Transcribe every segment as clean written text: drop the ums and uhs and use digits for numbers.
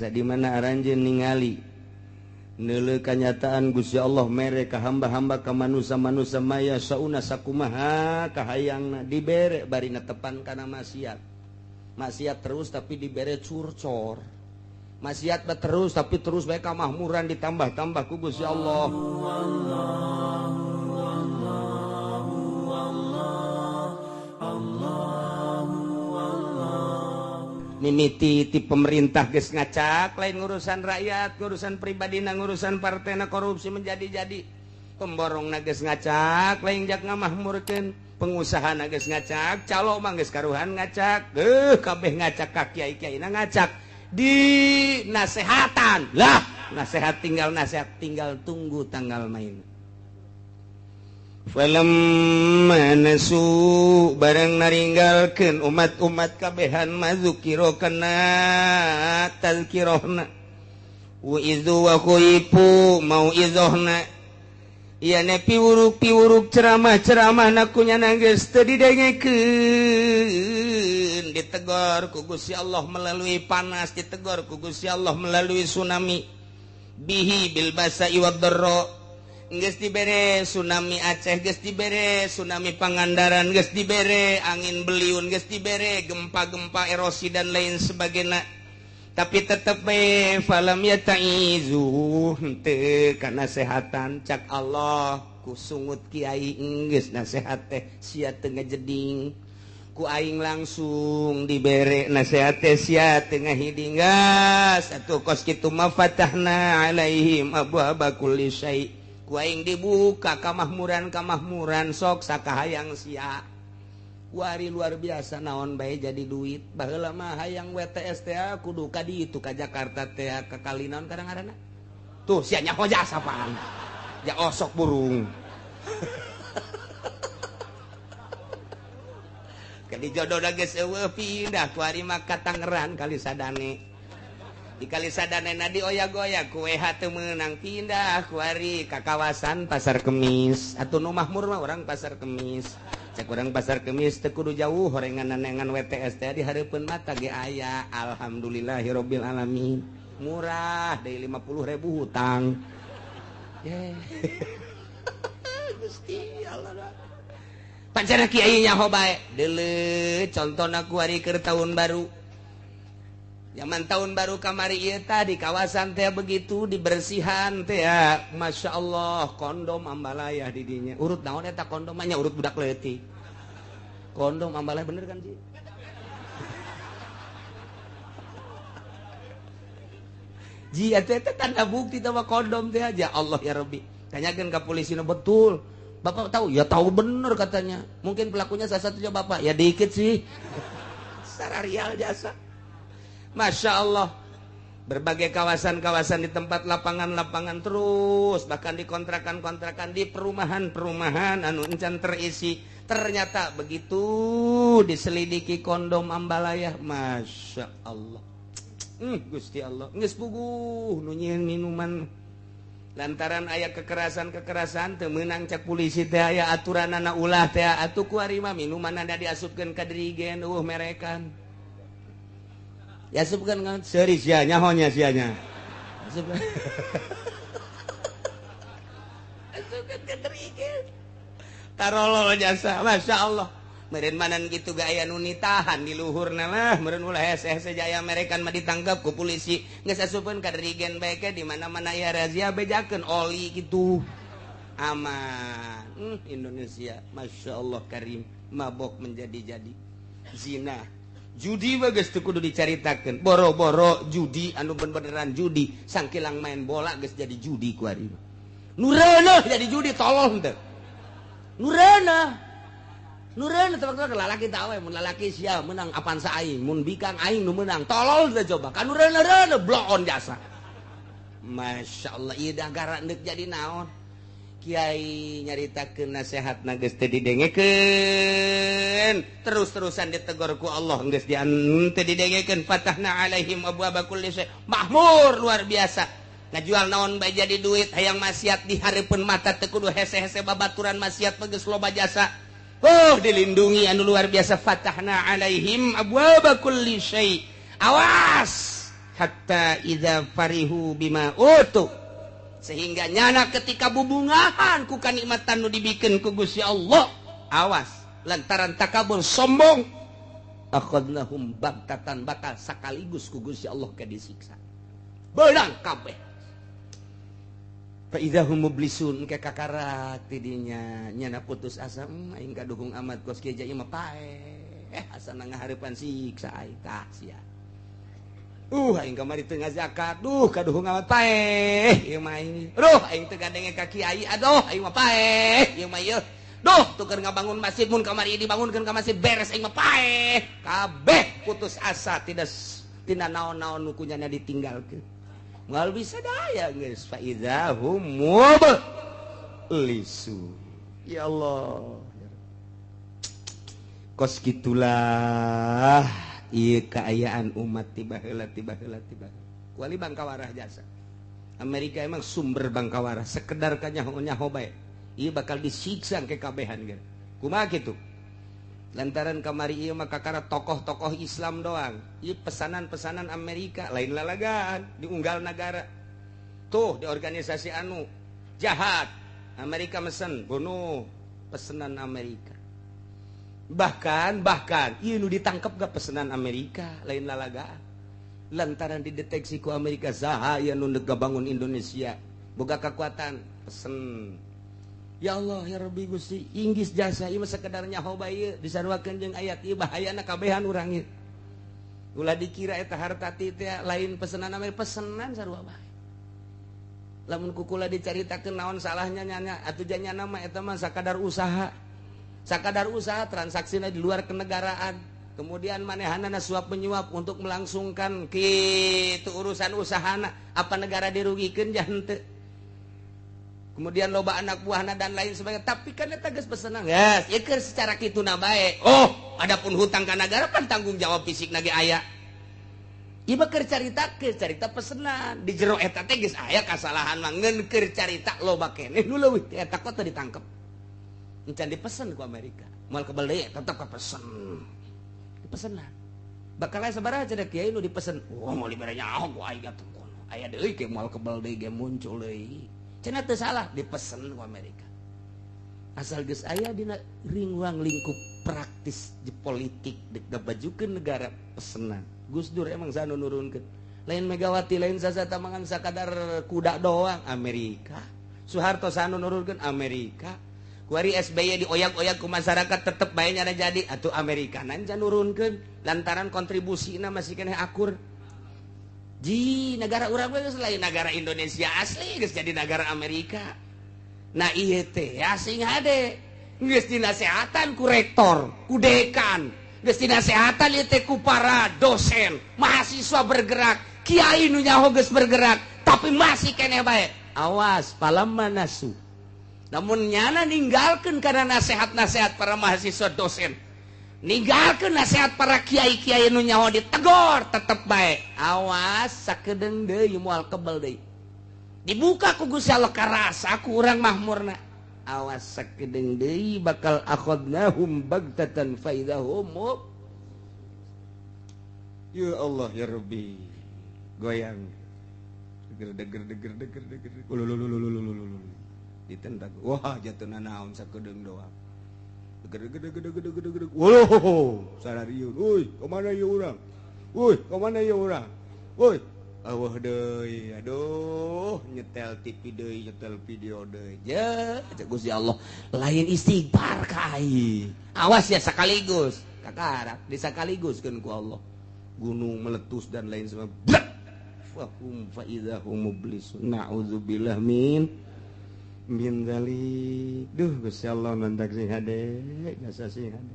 di mana aranjeun ningali neuleuh kanyataan Gusti Allah mere ka hamba-hamba ka manusia-manusia maya sauna sakumaha kahayangna dibere bari netepan kana maksiat terus tapi dibere curcor maksiat terus tapi terus bae kamahmuran ditambah-tambah ku Gusti Allah. Mimiti ti pemerintah geus ngacak lain ngurusan rakyat, ngurusan pribadina, ngurusan partena korupsi menjadi-jadi. Pemborongna geus ngacak lain jak ngamahmurkeun, pengusahana geus ngacak, calo mah geus karuhan ngacak. Kabeh ngacak ka kiai-kiaina ngacak di nasehatan. Lah, nasihat tinggal tunggu tanggal main. Falamma nasu barang naringgalkeun umat-umat kabehan mazukiro kana tazkirahna wa idzu wa khaifu mau'izohna ieu piwuruk ceramah nakunyana geus teu didengekeun ditegor ku Gusti Allah melalui panas ditegor ku Gusti Allah melalui tsunami bihi bil basa'i wad dharra. Geus dibere tsunami Aceh, geus dibere tsunami Pangandaran, geus dibere angin beliun, geus dibere gempa-gempa erosi dan lain sebagainya. Tapi tetep bae falam yataizu henteu kana nasehatan cak Allah ku sungut kiai geus nasehat teh sia teu ngajeding. Ku aing langsung dibere nasehat teh sia teu ngahiding gas atuh kos kitu mafatahna alaihim abwaaba kulli syai'. Ku aing dibuka kamahmuran sok sakahayang sia. Wari luar biasa naon bae jadi duit. Baheula mah hayang WTS teh kudu ka ditu ka Jakarta teh ka kali naon kadang-kadang. Tuh sia nya hojas apaan? Ya osok burung. Kadi jodohna geus eueuh pindah ku ari mah ka Tangerang kali sadane. Di kali sadane nadi oya-goya ku WH teu meunang pindah ku ari ka kawasan Pasar Kemis atuh nu mahmur mah urang Pasar Kemis cek urang Pasar Kemis teu kudu jauh horengan-nengan WTS teh di hareupeun mata ge aya alhamdulillahirabbil alamin murah deui 50.000 hutang Gusti Allah pancana kiai nyaho bae deuleu contona ku ari keur tahun baru. Zaman tahun baru kamari ieu tah di kawasan teh begitu dibersihan teh ya. Masya Allah kondom ambalayah di dinya. Urut naon eta kondom nya urut budak leutik. Kondom ambalayah bener kan sih? Ji eta tanda bukti teh kondom teh aja. Allah ya Rabbi. Tanyakeun ka polisina betul. Bapak tahu? Ya tahu bener katanya. Mungkin pelakunya salah satunya Bapak. Ya dikit sih. Secara real jasa. Masya Allah berbagai kawasan-kawasan di tempat lapangan-lapangan terus bahkan di kontrakan-kontrakan di perumahan-perumahan anu encan terisi ternyata begitu diselidiki kondom ambalayah. Masya Allah Gusti Allah geus puguh nu nyieun minuman lantaran aya kekerasan teu meunang cak polisi teh aya aturanana ulah teh atuh ku ari mah minuman anda diasupkeun ka dirigen merekan. Ya sebutkan kan seri sia nyahonya sianya. Sebutkan ke dirigen. Tarolol jasa, Masya Allah. Meureun manan kitu ga aya nu nitahan di luhurna lah, meureun ulah hese-hese jaya merekan mah ditangkap ku polisi. Geus asupkeun ka dirigen bae ke di mana-mana aya razia bejakeun oli kitu. Aman. Indonesia, Masya Allah karim, mabok menjadi-jadi. Zina. Judi bagus tuh kudu dicaritakeun. Boro-boro judi anu beneran judi, sangkilang main bola geus jadi judi ku ari. Nu reuneuh jadi judi tolong teh. Nu reuneuh teman-teman lalaki tau mun lalaki sia menang apaan sa aing, mun bikang aing nu menang. Tolol teh coba. Kan nu reuneuh bloon jasa. Masya Allah ieu dagara neuk jadi naon. Kiai nyaritakeun nasehatna geus teu didengekeun terus-terusan ditegur ku Allah geus teu didengekeun fatahna alaihim abwaaba kulli syai mahmur luar biasa ngajual naon bae jadi duit hayang maksiat di hareupeun mata teu kudu hese-hese babaturan maksiat geus loba jasa dilindungi anu luar biasa fatahna alaihim abwaaba kulli syai awas hatta idza farihu bima utu sehingga nyana ketika bubungahan ku kanikmatan nu dibikeun ku Gusti Allah awas lantaran takabur sombong akhadnahum baghtatan bakal sakaligus ku Gusti Allah ke disiksa beurang kabeh fa idahum mublisun ke kakarak tidinya nyana putus asa aing kaduhung amat kos kieu ieu mah paeh asana ngahareupan siksa aing tah sia aing kamari teu ngazakat kaduhung amat paeh ieu mah aing aing teu gandenge ka kiai aing mah paeh ieu mah ieu tuker ngabangun masjid mun kamari dibangunkeun ka masjid beres aing mah paeh kabeh putus asa tina naon-naon nu kunyana ditinggalkeun ngal bisa daya geus fa idzahum mublisun ya Allah kos gitulah ieu kaayaan umat tiba heula kuali bangkawarah jasa Amerika emang sumber bangkawarah sekedar kanyaho bae ieu bakal disiksa ke kabehan geus kumaha kitu lantaran kamari ieu mah kakara tokoh-tokoh Islam doang ieu pesanan-pesanan Amerika lain lalagaan di unggal negara tuh di organisasi anu jahat Amerika mesen bunuh pesanan Amerika bahkan ieu nu ditangkap gak pesanan Amerika lain lalagaan lantaran dideteksi ku Amerika saha aya nu bangun Indonesia boga kekuatan pesen ya Allah ya Rabbi Gusti inggis jasa ieu mah sakedar nyaho bae disaruakeun jeung ayat ieu bahayana kabehan urang ieu ulah dikira eta harta ti teh lain pesanan Amerika pesanan sarua bae lamun kukula dicaritakeun naon salahnya nyana atuh janyana mah eta mah sakadar usaha transaksina di luar kenegaraan kemudian manehanana suap menyuap untuk melangsungkan kitu urusan usahana apa negara dirugikeun jah henteu kemudian loba anak buahna dan lain sebagainya tapi kan eta geus pesenan geus ieu keur secara kituna bae adapun hutang ka negara pan tanggung jawab fisikna ge aya ieu mah keur carita pesenan di jero eta teh geus aya kasalahan mah ngeun keur carita loba keneh nu leuwih eta kota ditangkep encan dipesen ku Amerika moal kebal deui tetep kapesen dipesenan bakal aya sabaraha cenah kiai nu dipesen moal dibere nyaho ku aing atuh kono aya deui ke moal kebal deui ge muncul deui cenah teu salah dipesen ku Amerika asal geus aya dina ruang lingkup praktis di politik digabajukeun negara pesenan Gus Dur emang sanu nurunkeun lain Megawati lain sasata mangan sakadar kuda doang Amerika Soeharto sanu nurunkeun Amerika kuari SBY dioyak-oyak ku masyarakat tetep bae nyana jadi atuh Amerika nan can nurunkeun lantaran kontribusina masih keneh akur ji negara urang geus lain negara Indonesia asli geus jadi negara Amerika nah ieu teh asing hade geus dinasehatan ku rektor ku dekan geus dinasehatan ieu teh ku para dosen mahasiswa bergerak kiai nu nyaho geus bergerak tapi masih keneh bae awas palamma nasu namun nyana ninggalkeun karena nasihat-nasihat para mahasiswa dosen ninggalkeun nasihat para kiai-kiai nu nyaho ditegor tetep bae awas sakedeung deui moal kebal deui dibuka ku Gusti Allah karasa ku urang mahmurna awas sakedeung deui bakal akhadnahum baghtatan fa idahum ya Allah ya Rabbi goyang deger ditendak wah jatuh naon sakedeung doang gede wah sarariun euy kemana ieu urang woi awah deui aduh nyetel TV deui nyetel video deui ya Gusti Allah lain istighfar kai awas ya sakaligus kakarak disakaliguskeun ku Allah gunung meletus dan lain sebagainya fahum fa idzahum mublisun na'udzubillah min dalik Gusti Allah mantak sing hade jasa sing hade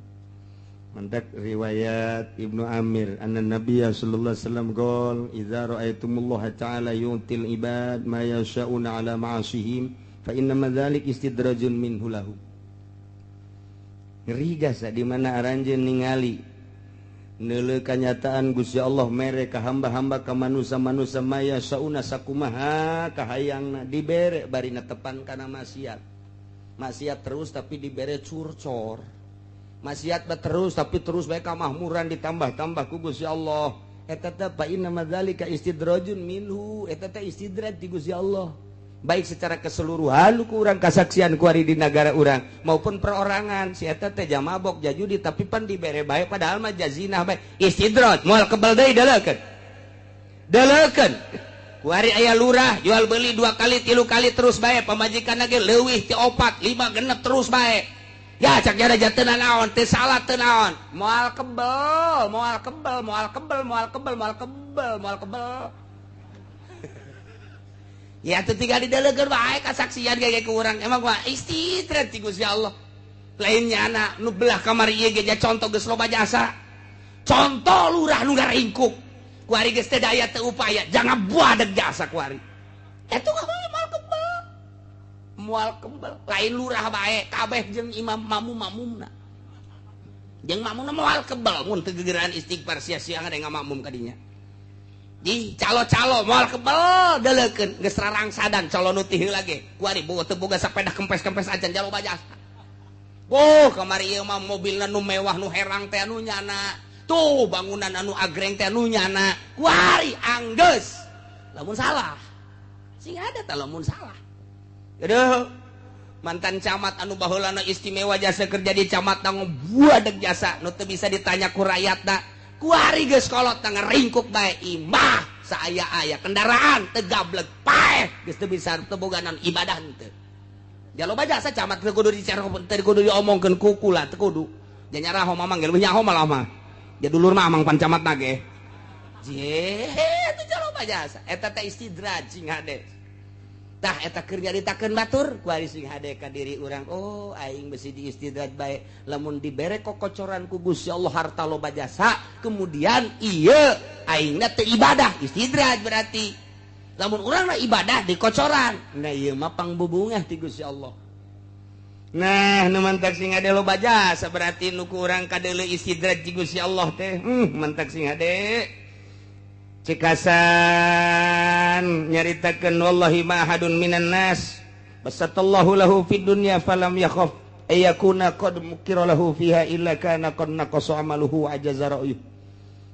mantak riwayat Ibnu Amir anna Nabiy sallallahu alaihi wasallam qol idza ra'aytumullaha ta'ala yu'til ibad ma yasha'una ala ma'asihim fa inna dzalik istidrajun minhu lahum ngeri gasa di mana aranjeun ningali neuleuh kanyataan Gusti Allah mere ka hamba-hamba ka manusia-manusia maya sauna sakumaha kahayangna dibere bari netepan kana maksiat terus tapi dibere curcor maksiat terus tapi terus bae kamahmuran ditambah-tambah ku Gusti Allah eta teh fa inna madzalika istidrajun minhu, eta teh istidraj ti Gusti Allah. Baik secara keseluruhan ku urang kasaksian ku ari di negara urang maupun perorangan si eta teh jamabok jajudi tapi pan dibere bae padahal mah jazinah bae istidraj moal kebal deui dalekeun ku ari aya lurah jual beli 2 kali 3 kali terus bae pamajikan ge leuwih ti 4 5 genep terus bae ya cak jara jateuna naon teu salah teu naon moal kebal ya teu tinggal didelegeun bae kasaksian ge ku urang emang mah istidrat ti Gusti Allah lain nyana nu belah kamari ieu ge contoh geus loba jasa contoh lurah nu ngaringkuk kuari geus teu daya teu upaya jangan buadeg jasa kuari eta moal kebal lain lurah bae kabeh jeung imam mamumna jeung mamumna moal kebal mun teu gegeran istighfar sia-sia ngade ngamakmum ka dinya di calo-calo moal kebal deulekeun geus rarangsadan calo nu ti heula ge kuari boga teu boga sapeda kempes-kempes acan jalo bajasa kamari ieu mah mobilna nu mewah nu herang teh anu nyana tuh bangunan anu agreng teh anu nyana kuari anggeus lamun salah sing ada teh lamun salah aduh mantan camat anu baheulana istimewa jasa kerja di camat tanggung buadeg jasa nu teu bisa ditanya ku rakyatna kuari geus kolot ngeringkuk bae imah saaya-aya kendaraan teu gablek paeh geus teu bisa teu boga naon ibadah teu jaloba jasa camat teu kudu dicara teu kudu diomongkeun ku kula teu kudu nya nyaraho mamang ge leuwih nyaho malah mah ya dulur mah amang pan camatna ge je teu jaloba jasa eta teh istidraj sing hade tah eta keur nyaritakeun batur ku ari sing hade ka diri urang oh aing besi di istidraj bae lamun dibere kokocoran ku Gusti Allah harta loba jasa kemudian ieu aingna teu ibadah istidraj berarti lamun urangna ibadah di kocoran nah ieu mah pangbubungah ti Gusti Allah nah nu mantak sing hade loba jasa berarti nu ku urang kadeuleu istidraj ti Gusti Allah teh mantak sing hade cekasan nyaritakeun wallahi ma ahadun minan nas basatallahu lahu fid dunya falam yakhaf ayakuna qad mukira lahu fiha illa kana qad naqasa amaluhu ajaza ra'yu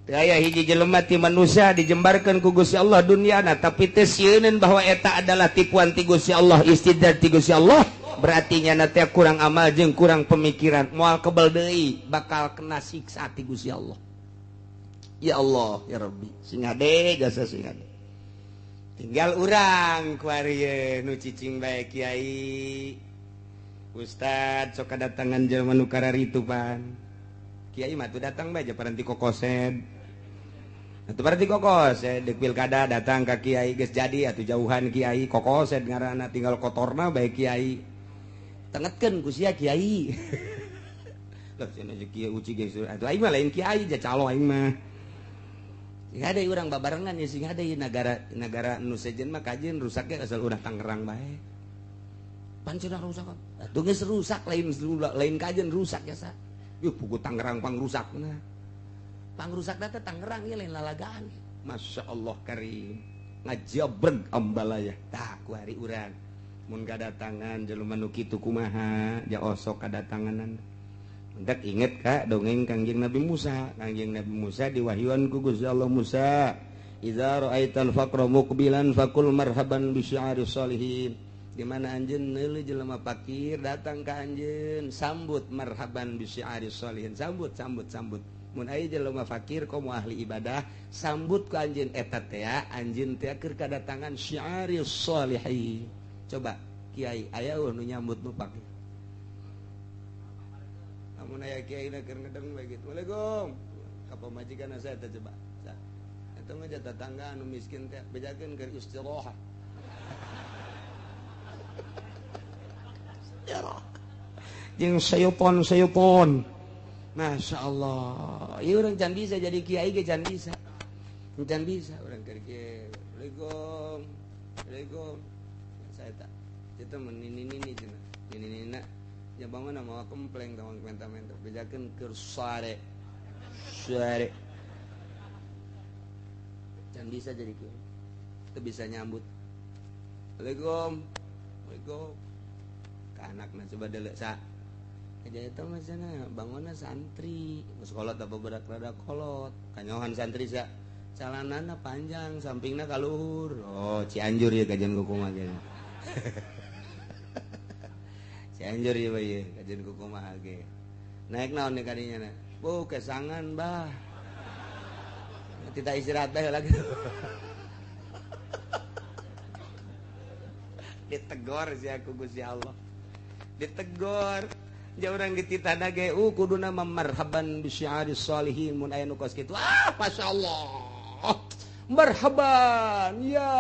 teu aya hiji jelema ti manusia dijembarkeun ku Gusti Allah dunyana tapi teu sieuneun bahwa eta adalah tipuan ti Gusti Allah istidraj ti Gusti Allah berarti nya teh kurang amal jeung kurang pemikiran moal kebal deui bakal kena siksa ti Gusti Allah. Ya Allah ya Rabbi sing hade jasa sing hade tinggal urang kuari nu cicing bae kiai ustad sok kadatangan jelema nu kararitu pan kiai mah tuh datang bae paranti kokosed atuh paranti kokosed deuk pilkada datang ka kiai geus jadi atuh jauhan kiai kokosed ngaranna tinggal kotorna bae kiai tengetkeun ku sia kiai lah cenah kiai uci geus atuh aing mah lain kiai ja calo aing mah sing ada urang babarengan ya sing ada negara nu sejen mah kajeun rusak ge asal urang Tangerang bae. Pan cenah rusak. Atuh geus rusak lain kajeun rusak ya sa. Yuh buku Tangerang pangrusakna. Pangrusakna teh Tangerang ieu lain lalagaan. Masyaallah karim. Ngajabreg ambalaya. Tah ku hari urang. Mun kadatangan jelema nu kitu kumaha ja osok kadatanganan. Hendak inget kak dongeng Kangjeng Nabi Musa. Kangjeng Nabi Musa diwahyuan ku Gusti Allah Musa. Idza ra'aital faqra muqbilan faqul marhaban bi syi'aris sholihin. Di mana anjeun neuleuh jelema fakir datang ka anjeun sambut marhaban bi syi'aris sholihin. Sambut. Mun aya jelema fakir komo ahli ibadah sambut ku anjeun eta teh anjeun teh keur kadatangan syi'aris sholihin. Coba kiai aya nu nyambut nu fakir. Mun aya kiai na keur ngedeng bae kitu. Waalaikum. Ka pamajikan saya teh coba. Eta mah tetangga anu miskin teh bejakeun keur istirahat. Jeung sayupon. Masyaallah. Ieu urang can bisa jadi kiai ge can bisa. Can bisa urang keur kiai. Waalaikum. Saya tak. Kita menini cenah. Nini ya bangun nama kempleng tawang menta-menta bejakeun keur sare can bisa jadi kieu teu bisa nyambut Waalaikum ka anakna coba deuleu sa aja eta mah cenah bangunna santri geus kolot apa berak rada kolot kanyohan santri sa calanana panjang sampingna kaluhur. Oh Cianjur ya kajian kukumaha ge. Cianjur ya bae kajian kukumaha ge. Naik naon nih kadinya na? Bu kesangan bah. Tidak istirahat bae lagi. Ditegor sih aku Gusti Allah. Ditegor. Jauh orang dititana ge kuduna marhaban bi syi'aris sholihin mun aya nu kos kitu. Masyaallah. Marhaban ya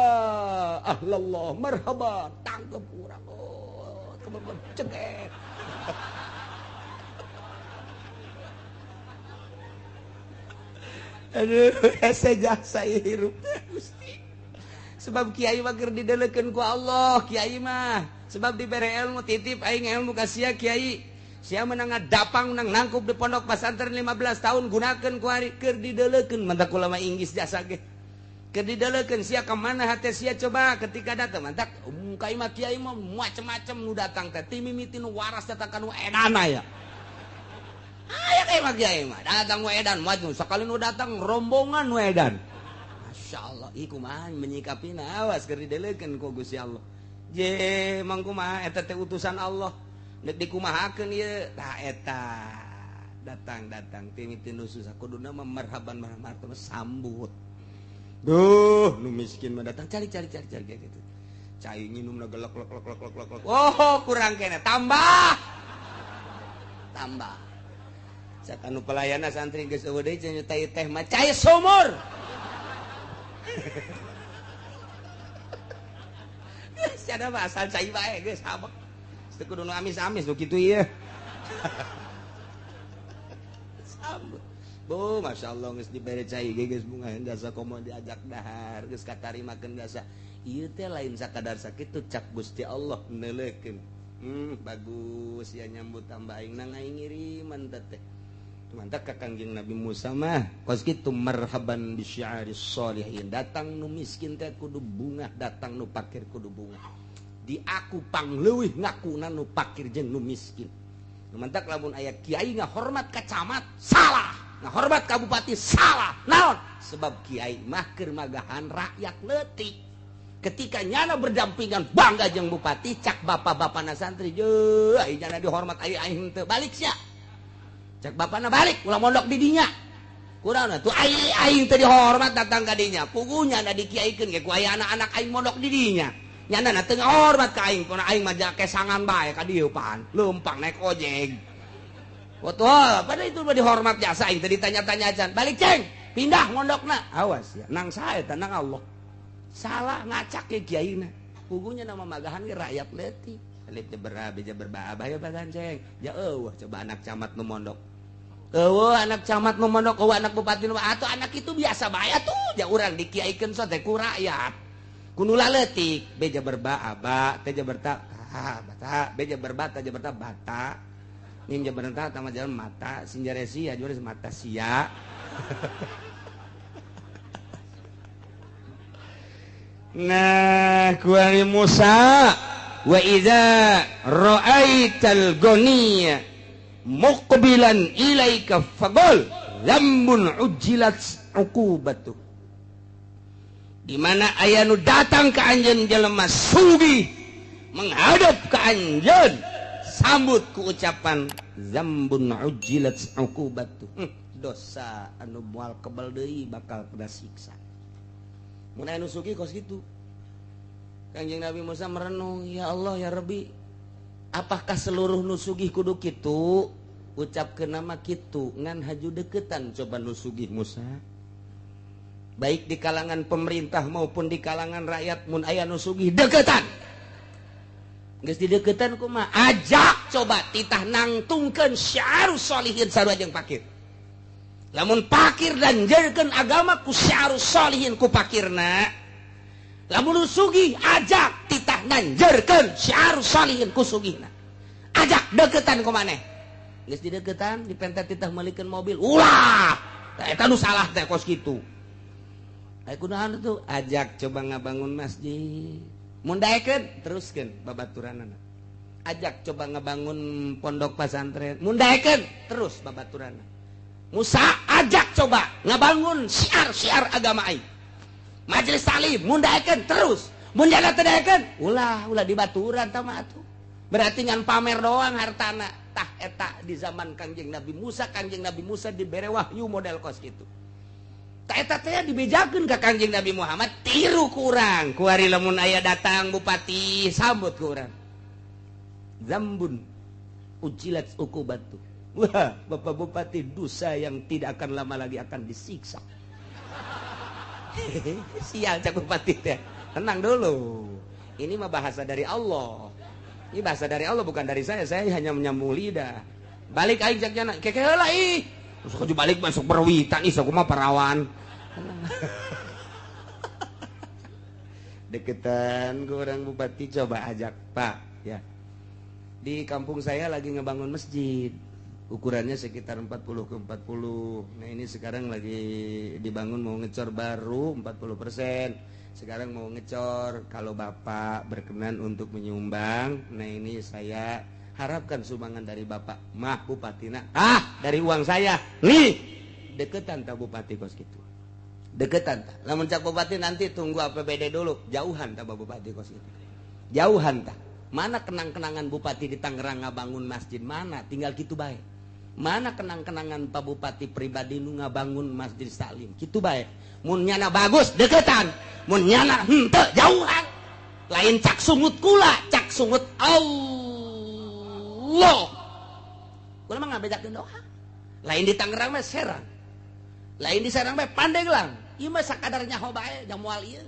ahlallah marhaban. Tangkep urang. Oh, kebeban ceget. Aduh, jasa hirup Gusti. Sebab kiai mah keur didelekeun ku Allah, kiai mah. Sebab dibere ilmu titip aing ilmu ka sia kiai. Sia menang dapang menang nangkup di pondok pesantren 15 tahun gunakeun ku ari keur didelekeun mantak ulama Inggris jasa ge. Keur didelekeun sia ka mana hate sia coba ketika datang mantak kai mah kiai mah macem-macem nu datang teh ti mimiti nu waras datang ka nu edana ya. Aya kayak mah kiai mah datang wedan maju sakali nu datang rombongan wedan. Masyaallah ieu kumaha menyikapina awas keur didelekeun ku Gusti Allah. Je mangkumaha eta teh utusan Allah. Nek dikumahakeun ieu tah eta datang ti mimiti nu susah kuduna mah marhaban marhaban sambut. Duh nu miskin mah datang cari kayak gitu. Cai nginumna gelek lek. Oh kurang kene tambah. Sakanu pelayana santri geus eueuh deui cenah nyutai teh mah cai sumur. Sada mah asal cai bae geus habek. Teu kudu nu amis-amis nu kitu ieu. Sambut. Bu, masyaallah geus dibere cai ge geus bunga jasa komo diajak dahar geus katarimakeun jasa. Ieu teh lain sakadar sakitu cak Gusti Allah neuleukeun. Bagus ya nyambut tambah aing nang aing ngiriman teh. Mantap ka Kangjeng Nabi Musa mah kos kitu marhaban bi syi'aris sholihin. Datang nu miskin teh kudu bunga, datang nu pakir kudu bunga. Di aku pangleuwih ngakuna nu pakir jeung nu miskin. Mantap lamun aya kiai ngahormat ka camat salah, ngahormat ka bupati salah. Naon? Sebab kiai mah keur magahan rakyat leutik. Ketika nyana berdampingan bangga jeung bupati cak bapak-bapana santri je ai nyana dihormat ai aing teu balik sia. Cak bapana balik ulah mondok di dinya. Kunaon atuh aing teh dihormat datang ka dinya. Pugunya da dikiaikeun ge ku aya anak-anak aing mondok di dinya. Nyana teu ngahormat ka aing, puna aing mah kesangan bae ka dieu pan. Leumpang naik ojek. Betul, pada itu mah dihormat jasa aing teh ditanya-tanya acan. Balik ceng, pindah mondokna. Awas ya, nang sae teh nang Allah. Salah ngacak ke kiaina. Pugunya nama magahan ge rakyat leutik. Alif beja berbah ya bagan ceng. Ja eueuh coba anak camat nu mondok. Anak camat nu mondok, anak bupati nu atuh anak itu biasa bae atuh. Ja urang dikiaikeun so teh ku rakyat. Kudu leutik, beja berbah aba, teh jaberta bata, beja berbah teh jaberta bata. Nin jaberta tama jalan mata, sinjaresi ajuan mata sia. Nah, kuari Musa wa idza ra'aital ghaniya muqbilan ilaika faqul zambun ujilat uqubatu. Di mana aya nu datang ka anjeun jelema sugih menghadap ka anjeun sambut ku ucapan zambun ujilat uqubatu. Dosa anu moal kebal deui bakal kena siksa. Mun aya nu sugih kos kitu. Kangjeng Nabi Musa merenung, ya Allah ya Rabbi, apakah seluruh nu sugih kudu kitu? Ucapkeun nama kitu ngan haju deketan coba nu sugih Musa. Baik di kalangan pemerintah maupun di kalangan rakyat mun aya nu sugih deketan. Geus dideketan kumaha? Ajak coba titah nangtungkeun syiarus sholihin sarua jeung pakir. Lamun pakir dan janjeurkeun agama ku syiarus sholihin ku pakirna. Lamun sugih ajak titah nanjeurkeun syiarus sholihin ku sugihna. Ajak deketan ku maneh. Geus dideketan dipentet titah meulikeun mobil. Ulah. Eta nu salah teh kos kitu. Aya kunaon tuh? Ajak coba ngabangun masjid. Mun daekeun teruskeun babaturanana. Ajak coba ngabangun pondok pesantren. Mun daekeun terus babaturanna. Musa ajak ajak coba ngabangun syiar-syiar agama aing. Majelis taklim mun daekeun terus, mun jana teu daekeun ulah dibaturan tah mah atuh. Berarti ngan pamer doang hartana. Tah eta di zaman Kangjeng Nabi Musa dibere wahyu model kos kitu. Tah eta teh dibejakeun ka Kangjeng Nabi Muhammad tiru ku urang. Ku ari lamun aya datang bupati sambut ku urang. Zambun ujilat ukubatu. Wah, Bapak Bupati, dosa yang tidak akan lama lagi akan disiksa. Sial cak Bupati teh. Tenang dulu. Ini mah bahasa dari Allah. Ini bahasa dari Allah bukan dari saya. Saya hanya menyambung lidah. Balik aing cak jana. Keke heula ih. Terus balik masuk perwitan ih sakumaha perawan. Deketan ke orang Bupati coba ajak, Pak, ya. Di kampung saya lagi ngebangun masjid. Ukurannya sekitar 40 ke 40. Nah ini sekarang lagi dibangun mau ngecor baru 40%. Sekarang mau ngecor. Kalau Bapak berkenan untuk menyumbang, nah ini saya harapkan sumbangan dari Bapak. Mah Bupatina. Dari uang saya. Nih, deketan tak Bupati kos gitu. Deketan tak. Lamun cak Bupati nanti tunggu APBD dulu. Jauhan tak Bupati kos gitu. Jauhan tak. Mana kenang-kenangan Bupati di Tangerang ngabangun masjid mana? Tinggal gitu baik. Mana kenang-kenangan Pak Bupati pribadi nu ngabangun masjid taklim kitu bae. Mun nyana bagus deketan, mun nyana henteu jauhan. Lain cak sungut kula, cak sungut Allah. Kula mah ngabedakeun doa. Lain di Tangerang mah Serang. Lain di Serang mah Pandeglang. Ieu mah sakadar nyaho bae jang moal ieu.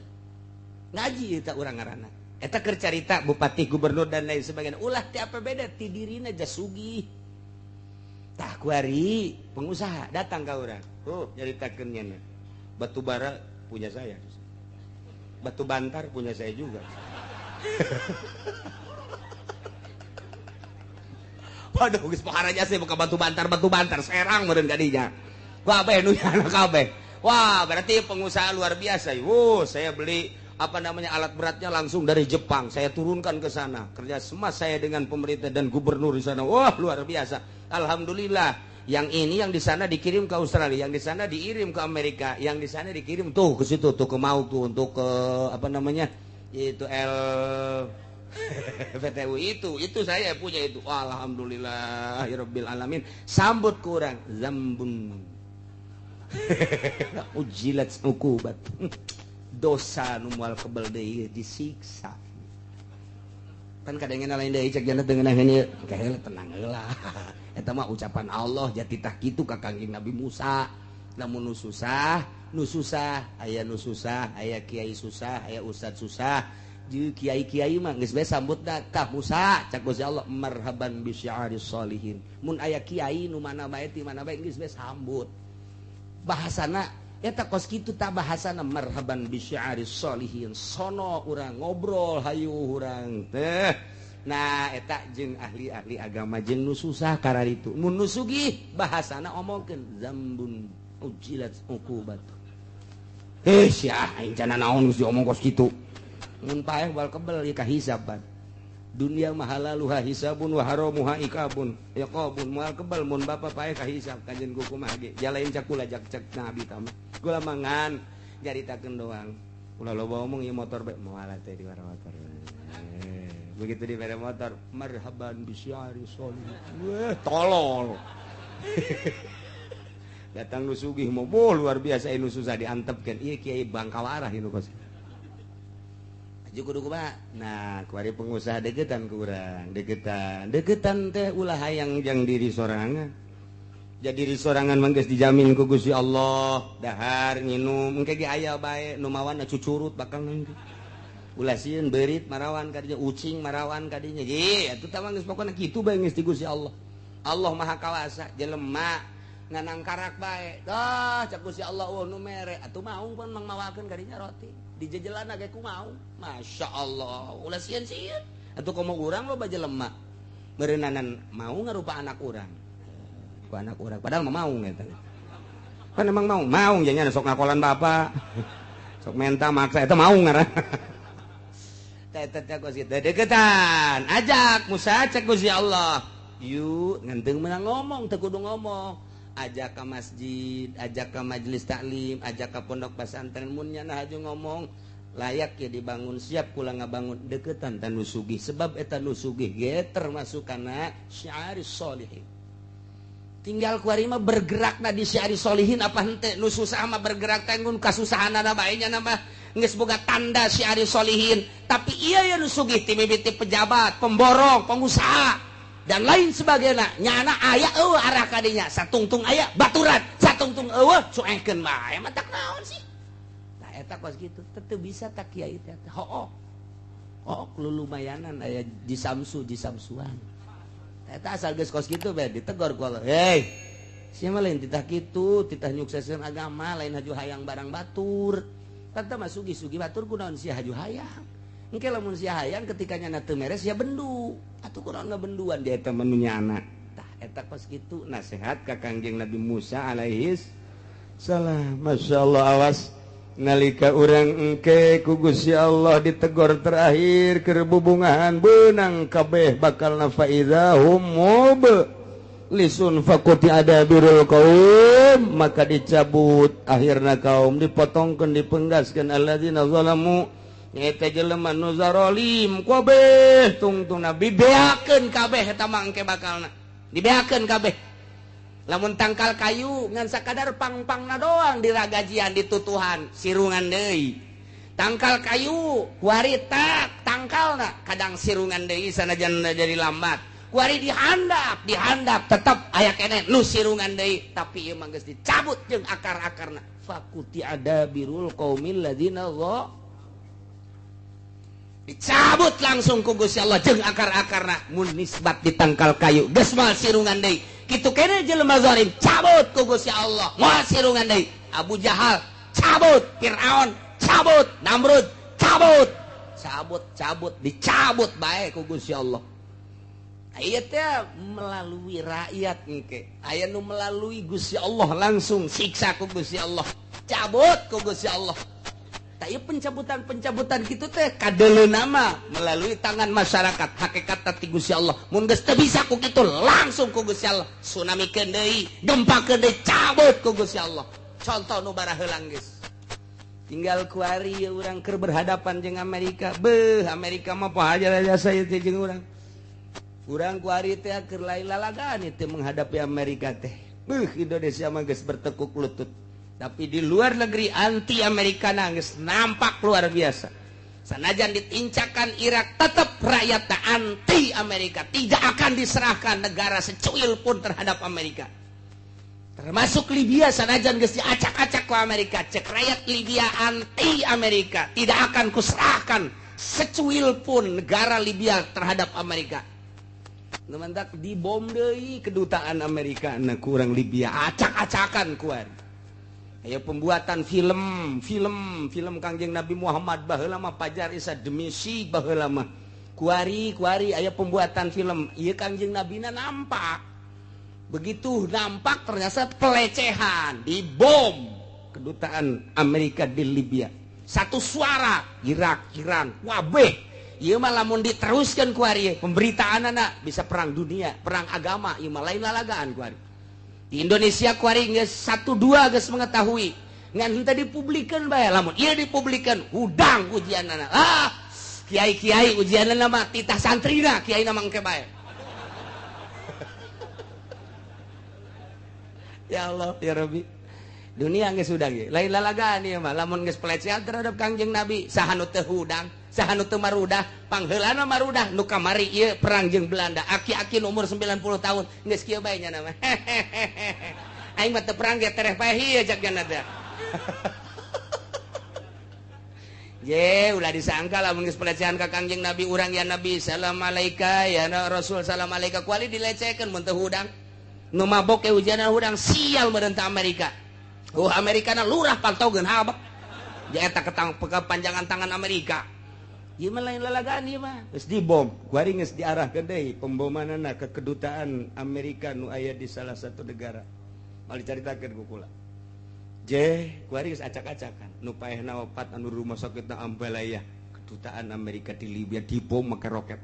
Ngaji eta urang ngaranna. Eta keur carita bupati, gubernur dan lain sebagainya. Ulah ti APBD ti dirina jas sugih. Tah kuari pengusaha datang ka urang. Nyaritakeun nya. Batu bara punya saya. Batu bantar punya saya juga. Waduh geus paharanya sih buka batu bantar Serang meureun kadinya. Kabeh nu nyana kabeh. Wah, berarti pengusaha luar biasa. Saya beli alat beratnya langsung dari Jepang. Saya turunkan ke sana. Kerja sama saya dengan pemerintah dan gubernur di sana. Wah, luar biasa. Alhamdulillah. Yang ini yang di sana dikirim ke Australia, yang di sana dikirim ke Amerika, yang di sana dikirim tuh ke situ tuh ke mau tuh untuk ke itu PTU itu saya punya itu. Alhamdulillahirabbil alamin. Sambut kurang zambun. Ujilat ukubat. Dosa nu moal kebal deui disiksa. Kan kadangnya lain deui cek jana teu ngeunah ieu. Kaheula tenang heula. Eta mah ucapan Allah jati tah kitu ka Kangjeng Nabi Musa. Lamun nu susah, aya nu susah, aya kiai susah, aya ustad susah. Jeung kiai-kiai mah geus bae sambut da ka Musa, cak Gusti Allah marhaban bi syi'aris sholihin. Mun aya kiai nu mana bae ti mana bae geus bae sambut. Bahasana eta kos kitu tah bahasana marhaban bi syi'aris sholihin. Sono urang ngobrol hayu urang teh. Nah eta jeung ahli-ahli agama jeung nu susah kararitu. Mun nu sugih bahasana omongkeun zambun ujilat uqubat. Sia aing cenah naon geus diomong kos kitu. Mun paeh bal kebel ieu kahisaban. Dunia mahalaluha hisabun wa haramuha ikabun. Yaqabun moal kebal mun bapa paeh kahisab kanjeun ku kumaha ge. Jalain cak kula jak Nabi tama. Kula mangan nyaritakeun doang. Kula loba omong ieu motor bae moal teh di motor. Begitu di bere motor marhaban bisyari solih. Wah, tolol. Datang nu sugih mah luar biasa nu susah diantepkeun. Ieu kiai Bangkawarah ieu kos. Aju kudu kumaha? Nah, kuari pengusaha deketan ku urang, deketan teh ulah hayang jang diri sorangan. Jadi diri sorangan mah geus dijamin ku Gusti Allah, dahar nginum engke ge aya bae nu mawan cucurut bakal nanti. Ulah sieun beurit marawan kadinya, ucing marawan kadinya. Ye, atuh tah mah geus pokona kitu bae geus ti Gusti Allah. Allah Maha Kawasa, jelema nganang karak bae. Dah, cak Gusti Allah nu mere, atuh maung pun mang mawakeun kadinya roti. Di jejelan ge ku maung. Masya Allah, ulah sieun-sieun. Atuh komo urang loba jelema. Meureunanan mau ngarupa anak urang. Ku anak urang, padahal mah maung eta. Kan emang maung nya sok ngakolan bapak. Sok menta maksa eta maung ngaranna. Deketan ajak Musa cek Gusti Allah yuk ngenteng menang ngomong teu kudu ngomong ajak ke masjid, ajak ke majelis taklim, ajak ke pondok pesantren, mun nyana haju ngomong layak ya dibangun, siap kula ngabangun deketan tanu sugih, sebab eta nu sugih ge termasuk kana syiari sholihin. Tinggal kuari mah bergerak na di syiari sholihin apa henteu, nu susah mah bergerak teh ngun kasusahanna bae nya mah geus boga tanda syiari sholihin. Tapi iya ya nu sugih ti mimiti pejabat, pemborong, pengusaha dan lain sebagainya, nyana aya eueuh arah ka dinya, satungtung aya baturan, satungtung eueuh cuekeun bae mah tak naon sih. Tah eta kos kitu teu bisa tak kiai teh. Hook lumayanan aya di samsuan. Eta asal geus kos kitu bae ditegor ku Allah. Hei, sia mah lain titah kitu, titah nyukseskeun agama, lain haju hayang barang batur. Tanta mah sugi-sugi batur kunaon sia haju hayang. Engke lamun sia hayang ketika nyana teu meres sia bendu. Atuh kunaon ngabenduan dia eta menunya anak. Tah eta kos kitu nasihat ka Kangjeng Nabi Musa alaihis salam. Masyaallah, awas nalika urang engke ku Gusti Allah ditegor terakhir keur bubungahan beunang kabeh bakalna faidahum mub lisun fakuti adabirul qaum, maka dicabut akhirna kaum, dipotongkeun dipenggaskeun alladzina zalamu eta jelema nu zarolim kabeh tungtungna dibeakeun kabeh eta mangke bakalna dibeakeun kabeh. Lamun tangkal kayu ngan sakadar pang-pangna doang diragajian ditutuhan sirungan deui. Tangkal kayu kuari tak tangkalna kadang sirungan deui sanajan jadi lambat. Kuari dihandap tetep aya keneh nu sirungan deui, tapi ieu mah geus dicabut jeung akar-akarna. Fakuti adabirul qaumil ladzina dicabut langsung ku Gusti Allah jeung akar-akarna. Mun nisbat ditangkal kayu geus moal sirungan deui, kitu keneh jelema zalim cabut ku Gusti Allah moal sirungan deui. Abu Jahal cabut, Firaun cabut, Namrud cabut, dicabut bae ku Gusti Allah. Aya teh melalui rakyat engke, aya nu melalui Gusti Allah langsung siksa ku Gusti Allah, cabut ku Gusti Allah. Tapi pencabutan gitu teh kadeleuna mah melalui tangan masyarakat, hakikat ti Gusti Allah. Mun geus teu bisa ku kitu langsung ku Gusti Allah tsunamikeun deui, gempakeun deui, cabut ku Gusti Allah. Contoh nu bara heulang geus. Tinggal kuari urang keur berhadapan jeung Amerika. Beuh, Amerika mah poha jasa ieu teh jeung urang. Urang kuari teh keur lain lalagaan teh menghadapi Amerika teh. Beuh, Indonesia mah geus bertekuk lutut. Tapi di luar negeri anti Amerika nangis nampak luar biasa. Sanajan ditincakan Irak, tetap rakyatnya anti Amerika, tidak akan diserahkan negara secuil pun terhadap Amerika. Termasuk Libya, sanajan geus diacak-acak ku Amerika, cek rakyat Libya anti Amerika, tidak akan kuserahkan secuil pun negara Libya terhadap Amerika. Nementak dibom deui kedutaan Amerika na kurang Libya, acak-acakan kuari. Aya pembuatan film Kangjeng Nabi Muhammad baheula mah Fajar Isa Demisi baheula mah kuari aya pembuatan film ieu Kangjeng Nabi na nampak. Begitu nampak ternyata pelecehan, dibom kedutaan Amerika di Libya. Satu suara Irak, Iran, wabeh. Ieu mah lamun diteruskeun kuari pemberitaanana bisa perang dunia, perang agama, ieu mah lain lalagaan kuari. Di Indonesia kuari geus 1-2 geus mengetahui ngan henteu dipublikeun bae, lamun ieu dipublikeun hudang ujianana. Kiai-kiai ujianana mah titah santrina, kiaina mangke bae. Ya Allah ya Rabbi, dunia geus hudang ge lain lalagaan ieu mah, lamun geus pelecehan terhadap Kangjeng Nabi saha nu teu hudang, saha nu teu marudah, pangheulana marudah nu kamari ieu perang jeung Belanda, aki-aki umur 90 tahun geus kieu bae nya nama. Aing mah teu perang ge tereh bae ieu jagana teh. Ye ulah disangka lamun geus pelecehan ka Kangjeng Nabi, urang ya Nabi salam alaika ya Rasul salam alaika kuali dilecekeun mun teu hudang. Nu mabok ke ujianan hudang sial meureun teh Amerika. Amerikana lurah pantaukeun habak. Ja eta kepanjangan tangan Amerika. Ieu mah lain lalagaan ieu mah. Geus dibom, kuari geus diarahkeun deui pembomanana ke kedutaan Amerika nu aya di salah satu negara. Mal dicaritakeun ku kula. Kuari geus acak-acakan. Nu paehna opat anu rumah sakitna Ambalaya, kedutaan Amerika di Libya dibom make roket.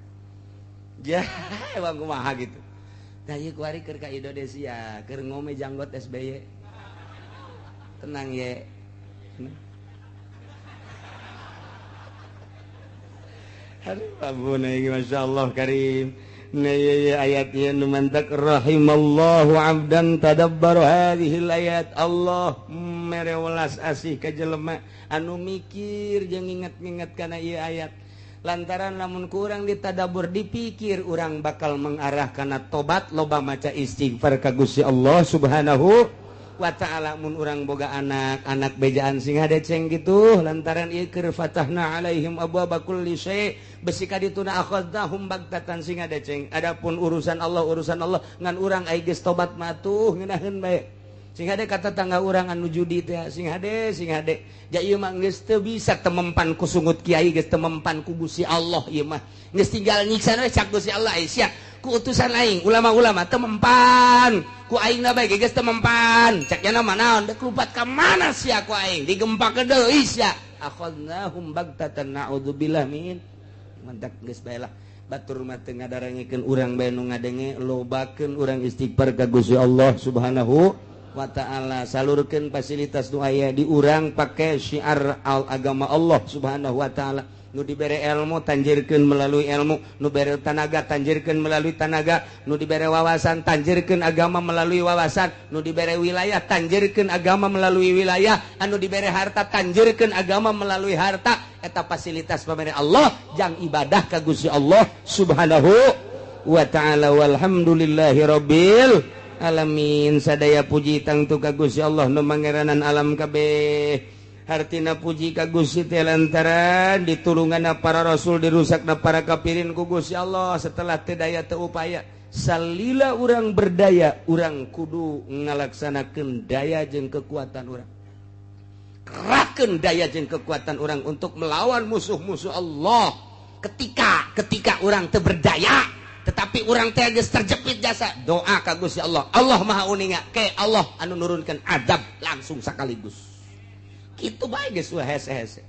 Emang kumaha gitu. kuari keur ka Indonesia keur ngome janggot SBY tenang ye aduh ampun Masya Allah karim nah ya ayatnya numantak rahimallahu abdan tadabbaru hadhil ayat Allah merewelas asih ka jelema anu mikir jeung inget-inget kana ieu ayat lantaran lamun kurang ditadabur dipikir urang bakal mengarah kana tobat loba maca istighfar ka Gusti Allah Subhanahu wa ta'ala mun urang boga anak bejaan sing hadeceng gitu lantaran ieu keur fatahna alaihim abwaaba kulli syai' besi ka dituna akhadnahum bagtatan sing hadeceng adapun urusan Allah ngan urang aya geus tobat matuh ngeunaheun bae sing hade kata tangga urang anu judi teh sing hade ja ieu mah geus teu bisa temempan ku sungut kiai geus temempan ku Gusti Allah ieu mah geus tinggal nyiksa we cak Gusti Allah sia ku utusan aing ulama-ulama temempan ku aing na bae geus temempan cak nya naon deuk lupat ka mana sia ku aing digempakeun deui sia akhadnahum bagtatan naudzubillah min mantak geus bae lah batur mah teu ngadarengikeun urang bae nu ngadenge lobakeun urang istighfar ka Gusti Allah Subhanahu wa ta'ala salurkeun fasilitas nu aya di urang pake syiar agama Allah Subhanahu wa ta'ala nu dibere ilmu tanjirkeun melalui ilmu nu bere tanaga tanjirkeun melalui tanaga nu dibere wawasan tanjirkeun agama melalui wawasan nu dibere wilayah tanjirkeun agama melalui wilayah anu dibere harta tanjirkeun agama melalui harta eta fasilitas pamere Allah jang ibadah ka Gusti Allah Subhanahu wa ta'ala walhamdulillahi rabbil alamin sadaya puji tangtu ka Gusti Allah nu mangeranan alam kabeh hartina puji ka Gusti teh lantaran ditulunganna para rasul dirusakna para kafirin ku Gusti Allah setelah teu daya teu upaya salila urang berdaya urang kudu ngalaksanakeun daya jeung kekuatan urang kerahkeun daya jeung kekuatan urang untuk melawan musuh-musuh Allah ketika urang teu berdaya tetapi urang teh geus terjepit jasa doa ka Gusti Allah Allah maha uninga ke Allah anu nurunkeun adab langsung sakaligus kitu bae geus hese-hese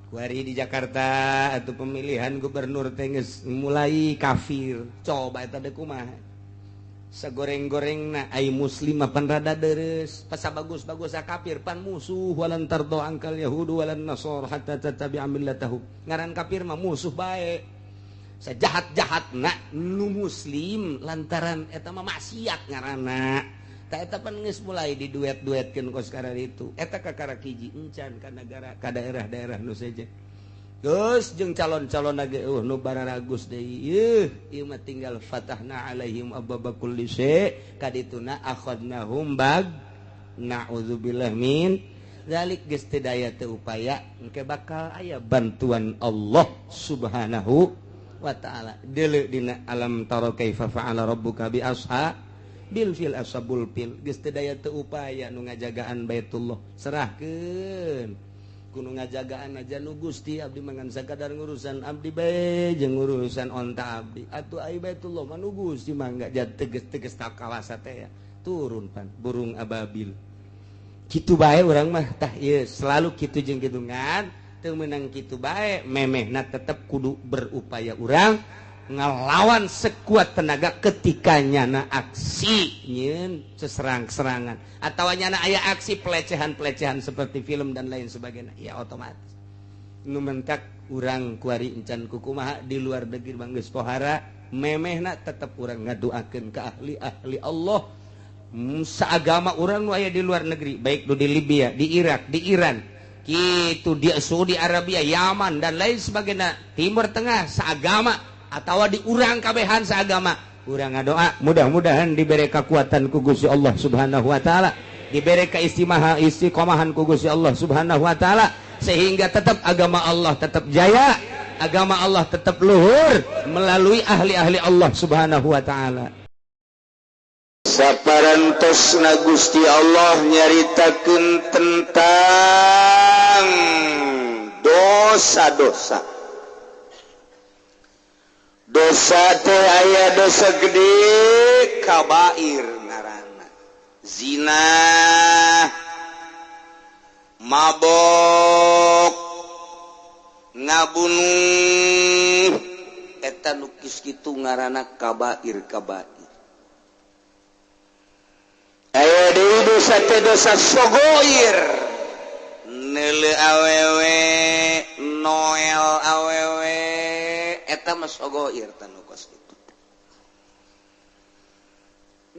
kuari di Jakarta atuh pemilihan gubernur teh geus mulai kafir coba eta teh kumaha sagoreng-gorengna ai muslim pan rada deres pas bagus-bagus kafir pan musuh walan tardo angkal yahudu walan nasor hatta tattabi'a millatahum ngaran kafir mah musuh bae sajahat-jahatna nu muslim lantaran eta mah maksiat ngaranna ta eta pan geus mulai diduet-duetkeun ku sekarang itu eta kakara hiji encan ka negara ka daerah-daerah nu seje geus jeung calon-calon lagi nu bararagus deui ieu mah tinggal fatahna alaihim abwaaba kulli syai' kadituna akhadnahum bag naudzubillah min zalik geus teu daya teu upaya engke bakal aya bantuan Allah Subhanahu wa ta'ala deuleu dina alam tara kaifa fa'ala rabbuka bi ashabil fil ashabul fil geus teu daya teu upaya nu ngajagaan Baitullah serahkeun kudu ngajagaan aja nu Gusti abdi mangan sakadar ngurusan abdi bae jeung ngurusan onta abdi atuh ai Baitullah mah nu Gusti mangga jad teges-teges takawasa teh ya turun pan burung ababil kitu bae urang mah tah ieu selalu kitu jeung kitu ngan teu meunang kitu bae memehna tetep kudu berupaya urang ngalawan sekuat tenaga ketika nyana aksi nyeun seserang-serangan atawa nyana aya aksi pelecehan-pelecehan seperti film dan lain sebagainya ya otomatis nu mentak urang kuari encan kukumaha di luar negeri manggeus pohara memehna tetep urang ngadoakeun ka ahli-ahli Allah saagama urang nu aya di luar negeri baik di Libya di Irak di Iran gitu di Saudi Arabia, Yaman dan lain sebagainya, Timur Tengah seagama atau di urang kabehan seagama. Urang ngadoa mudah-mudahan diberi kekuatan ku Gusti Allah Subhanahu wa taala, diberi istiqomahan ku Gusti Allah Subhanahu wa taala sehingga tetap agama Allah tetap jaya, agama Allah tetap luhur melalui ahli-ahli Allah Subhanahu wa taala. Saparantosna Gusti Allah nyaritakeun tentang dosa-dosa. Dosa teh aya dosa gede kabair ngaranna. Zina, mabok, ngabunuh, eta nu kitu ngaranna kabair-kabair. dosa teh dosa sogoir neule awewe noel awewe eta mah sogoir tanu kos kitu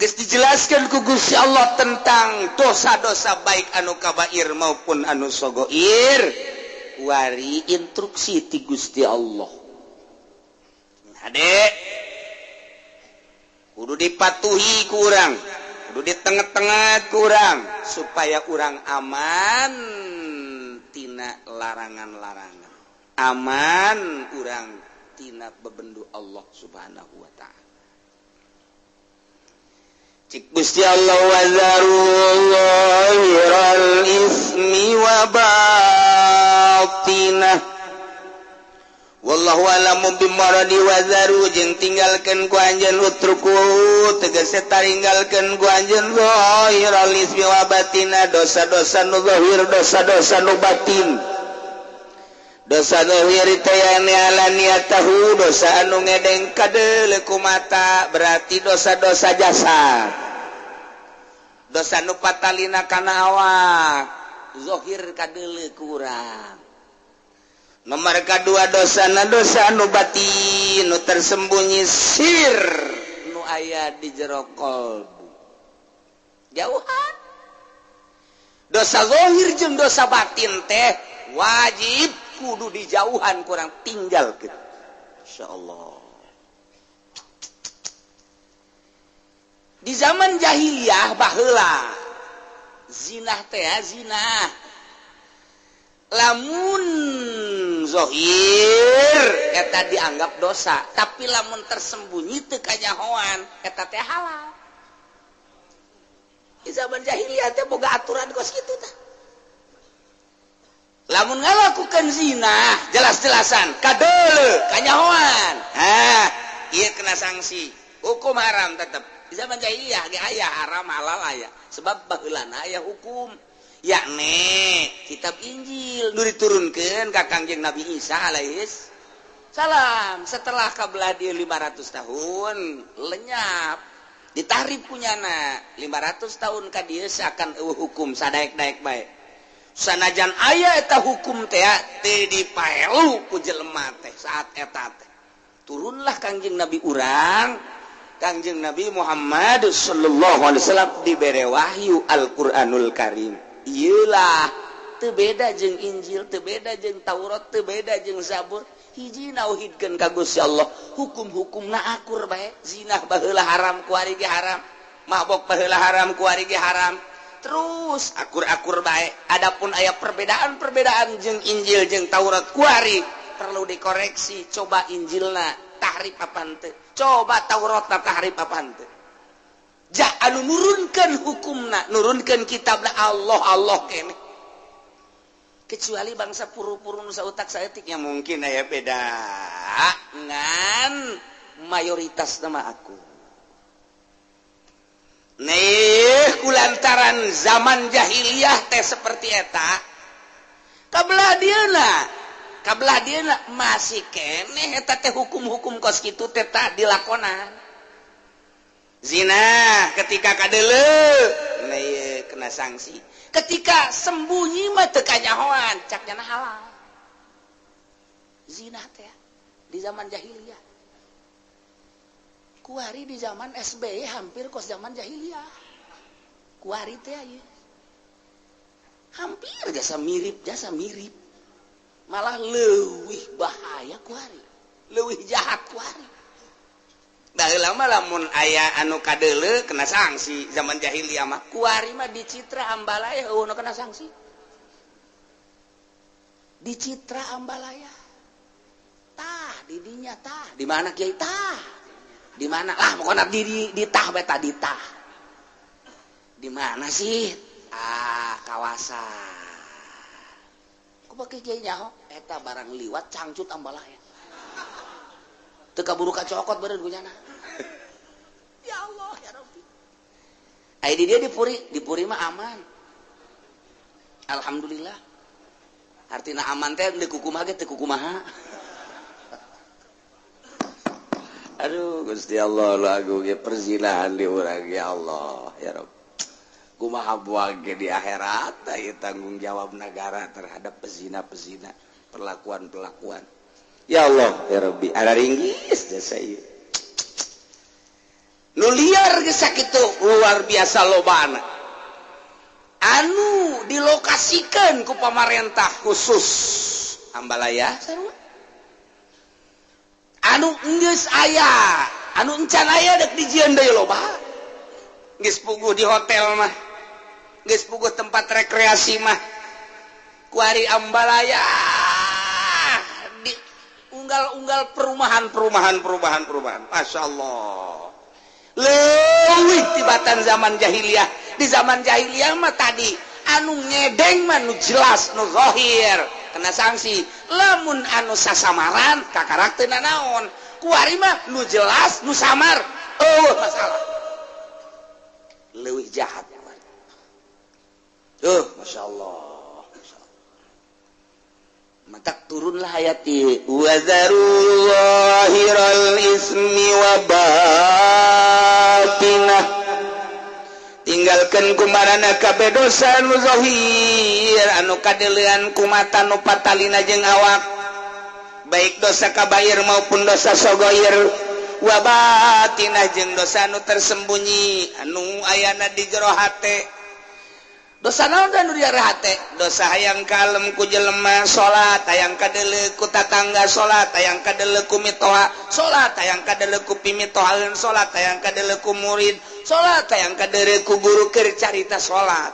geus dijelaskeun ku Gusti Allah tentang dosa-dosa baik anu kabair maupun anu sogoir wari instruksi ti Gusti Allah ade kudu dipatuhi ku urang kudu di tengah-tengah ku urang supaya urang aman tina larangan-larangan aman urang tina bebendu Allah subhanahu wa ta'ala cik Gusti Allah wa zarullahiral ismi wa batinah wallahu alamu bimaradi wa zaru jeung tinggalkeun ku anjeun utruku tegese taringgalkeun ku anjeun zahiral ismi wa batinah dosa-dosa nu zahir dosa-dosa nu batin dosa zahir teh ala niatahu dosa anu ngedeng kadeuleu ku mata berarti dosa-dosa jasad dosa nu patalina kana awak zahir kadeuleu ku urang nomor kedua dosa anu batin nu tersembunyi sir nu aya di jero kolbu jauhan dosa zahir jeung dosa batin teh wajib kudu dijauhan kurang tinggal gitu insyaallah di zaman jahiliyah baheula zinah teh zinah lamun zahir eta dianggap dosa tapi lamun tersembunyi teu kanyahoan eta teh halal di zaman jahiliyah teh boga aturan kos kitu tah lamun ngalakukeun zina jelas-jelasan kadeuleu kanyahoan ieu kena sanksi hukum haram tetep di zaman jahiliyah ge aya haram halal aya sebab baheulana aya hukum yakni kitab Injil nu diturunkeun ka Kangjeng Nabi Isa alaihis salam setelah kabelah dia 500 tahun lenyap ditahrib punyana 500 tahun ka dieu akan hukum sadaek-daek bae sanajan aya eta hukum teh teu dipaelu ku jelema teh saat eta teh turunlah Kangjeng Nabi urang Kangjeng Nabi Muhammad sallallahu alaihi wasallam dibere wahyu Al-Qur'anul Karim iyalah teu beda jeung Injil teu beda jeung Taurat teu beda jeung Zabur hiji nauhidkeun ka Gusti Allah hukum-hukumna akur bae zina baheula haram ku ari ge haram mabok baheula haram ku ari ge haram terus akur-akur bae adapun aya perbedaan-perbedaan jeung Injil jeung Taurat ku ari perlu dikoreksi coba Injilna tahrif apa henteu coba Tauratna tahrif apa henteu ja anu nurunkeun hukumna nurunkeun kitabna Allah kene kecuali bangsa puru-puru nu sautak saeutik yang mungkin aya beda ngan mayoritas nama aku nih kulantaran zaman jahiliyah teh seperti eta kabelah dieuna masih keneh eta teh hukum-hukum kos kitu teh tak dilakonan zina ketika kadeuleu nah ieu kena sanksi ketika sembunyi mah teu kanyahoan caknya halal zina teh di zaman jahiliyah kuari di zaman SBY hampir kos zaman jahiliyah kuari teh ieu hampir jasa mirip malah leuwih bahaya kuari leuwih jahat kuari baheula mah lamun aya anu kadeuleu kena sanksi zaman jahiliyah mah kuari mah dicitra ambalaya heuh nu kena sanksi dicitra ambalaya tah di dinya tah di mana kiai tah di mana lah pokona di tah beta di tah di mana sih kawasan ku bake kiai nyaho eta barang liwat cangcut ambalaya teu kaburu kacokot beureun ku cenah ya Allah ya Rabbi ai di dia dipuri mah aman alhamdulillah artina aman teh di kukumaha ge teu kukumaha aduh Gusti Allah lagu ge perzinahan di urang ya Allah ya Rabb kumaha buang di akhirat ieu tanggung jawab negara terhadap pezina-pezina perlakuan-perlakuan. Ya Allah ya Rabbi ada ringgis jasa ieu. Nu liar geus sakitu luar biasa lobana. Anu dilokasikeun ku pamarentah khusus Ambalaya sarua. Anu geus aya, anu encan aya dek dijieun deui loba. Geus puguh di hotel mah. Geus puguh tempat rekreasi mah. Kuari Ambalaya di unggal-unggal perumahan. Masya Allah. Leuwih tibatan zaman jahiliyah. Di zaman jahiliyah mah tadi anu ngedeng mah nu jelas nu zahir kena sanksi. Lamun anu sasamaran kakarakterna naon. Kuari mah nu jelas nu samar. Masalah. Leuwih jahat. Masya Allah. Matak turunlah ayat ieu wa zarullahiral ismi wa batinah. Tinggalkan kumarana kabeh dosa nu zahir anu kadeulean ku mata nu patalina jeung awak baik dosa kabair maupun dosa sogoir wa batinah jeung dosa nu tersembunyi anu ayana di jero hate. Dosa naon anu di hate? Dosa hayang kalem ku jelema salat, hayang kadeuleu ku tatangga salat, hayang kadeuleu ku mitoha salat, hayang kadeuleu ku pimitohaeun salat, hayang kadeuleu ku murid salat, hayang kadeuleu ku guru keur carita salat.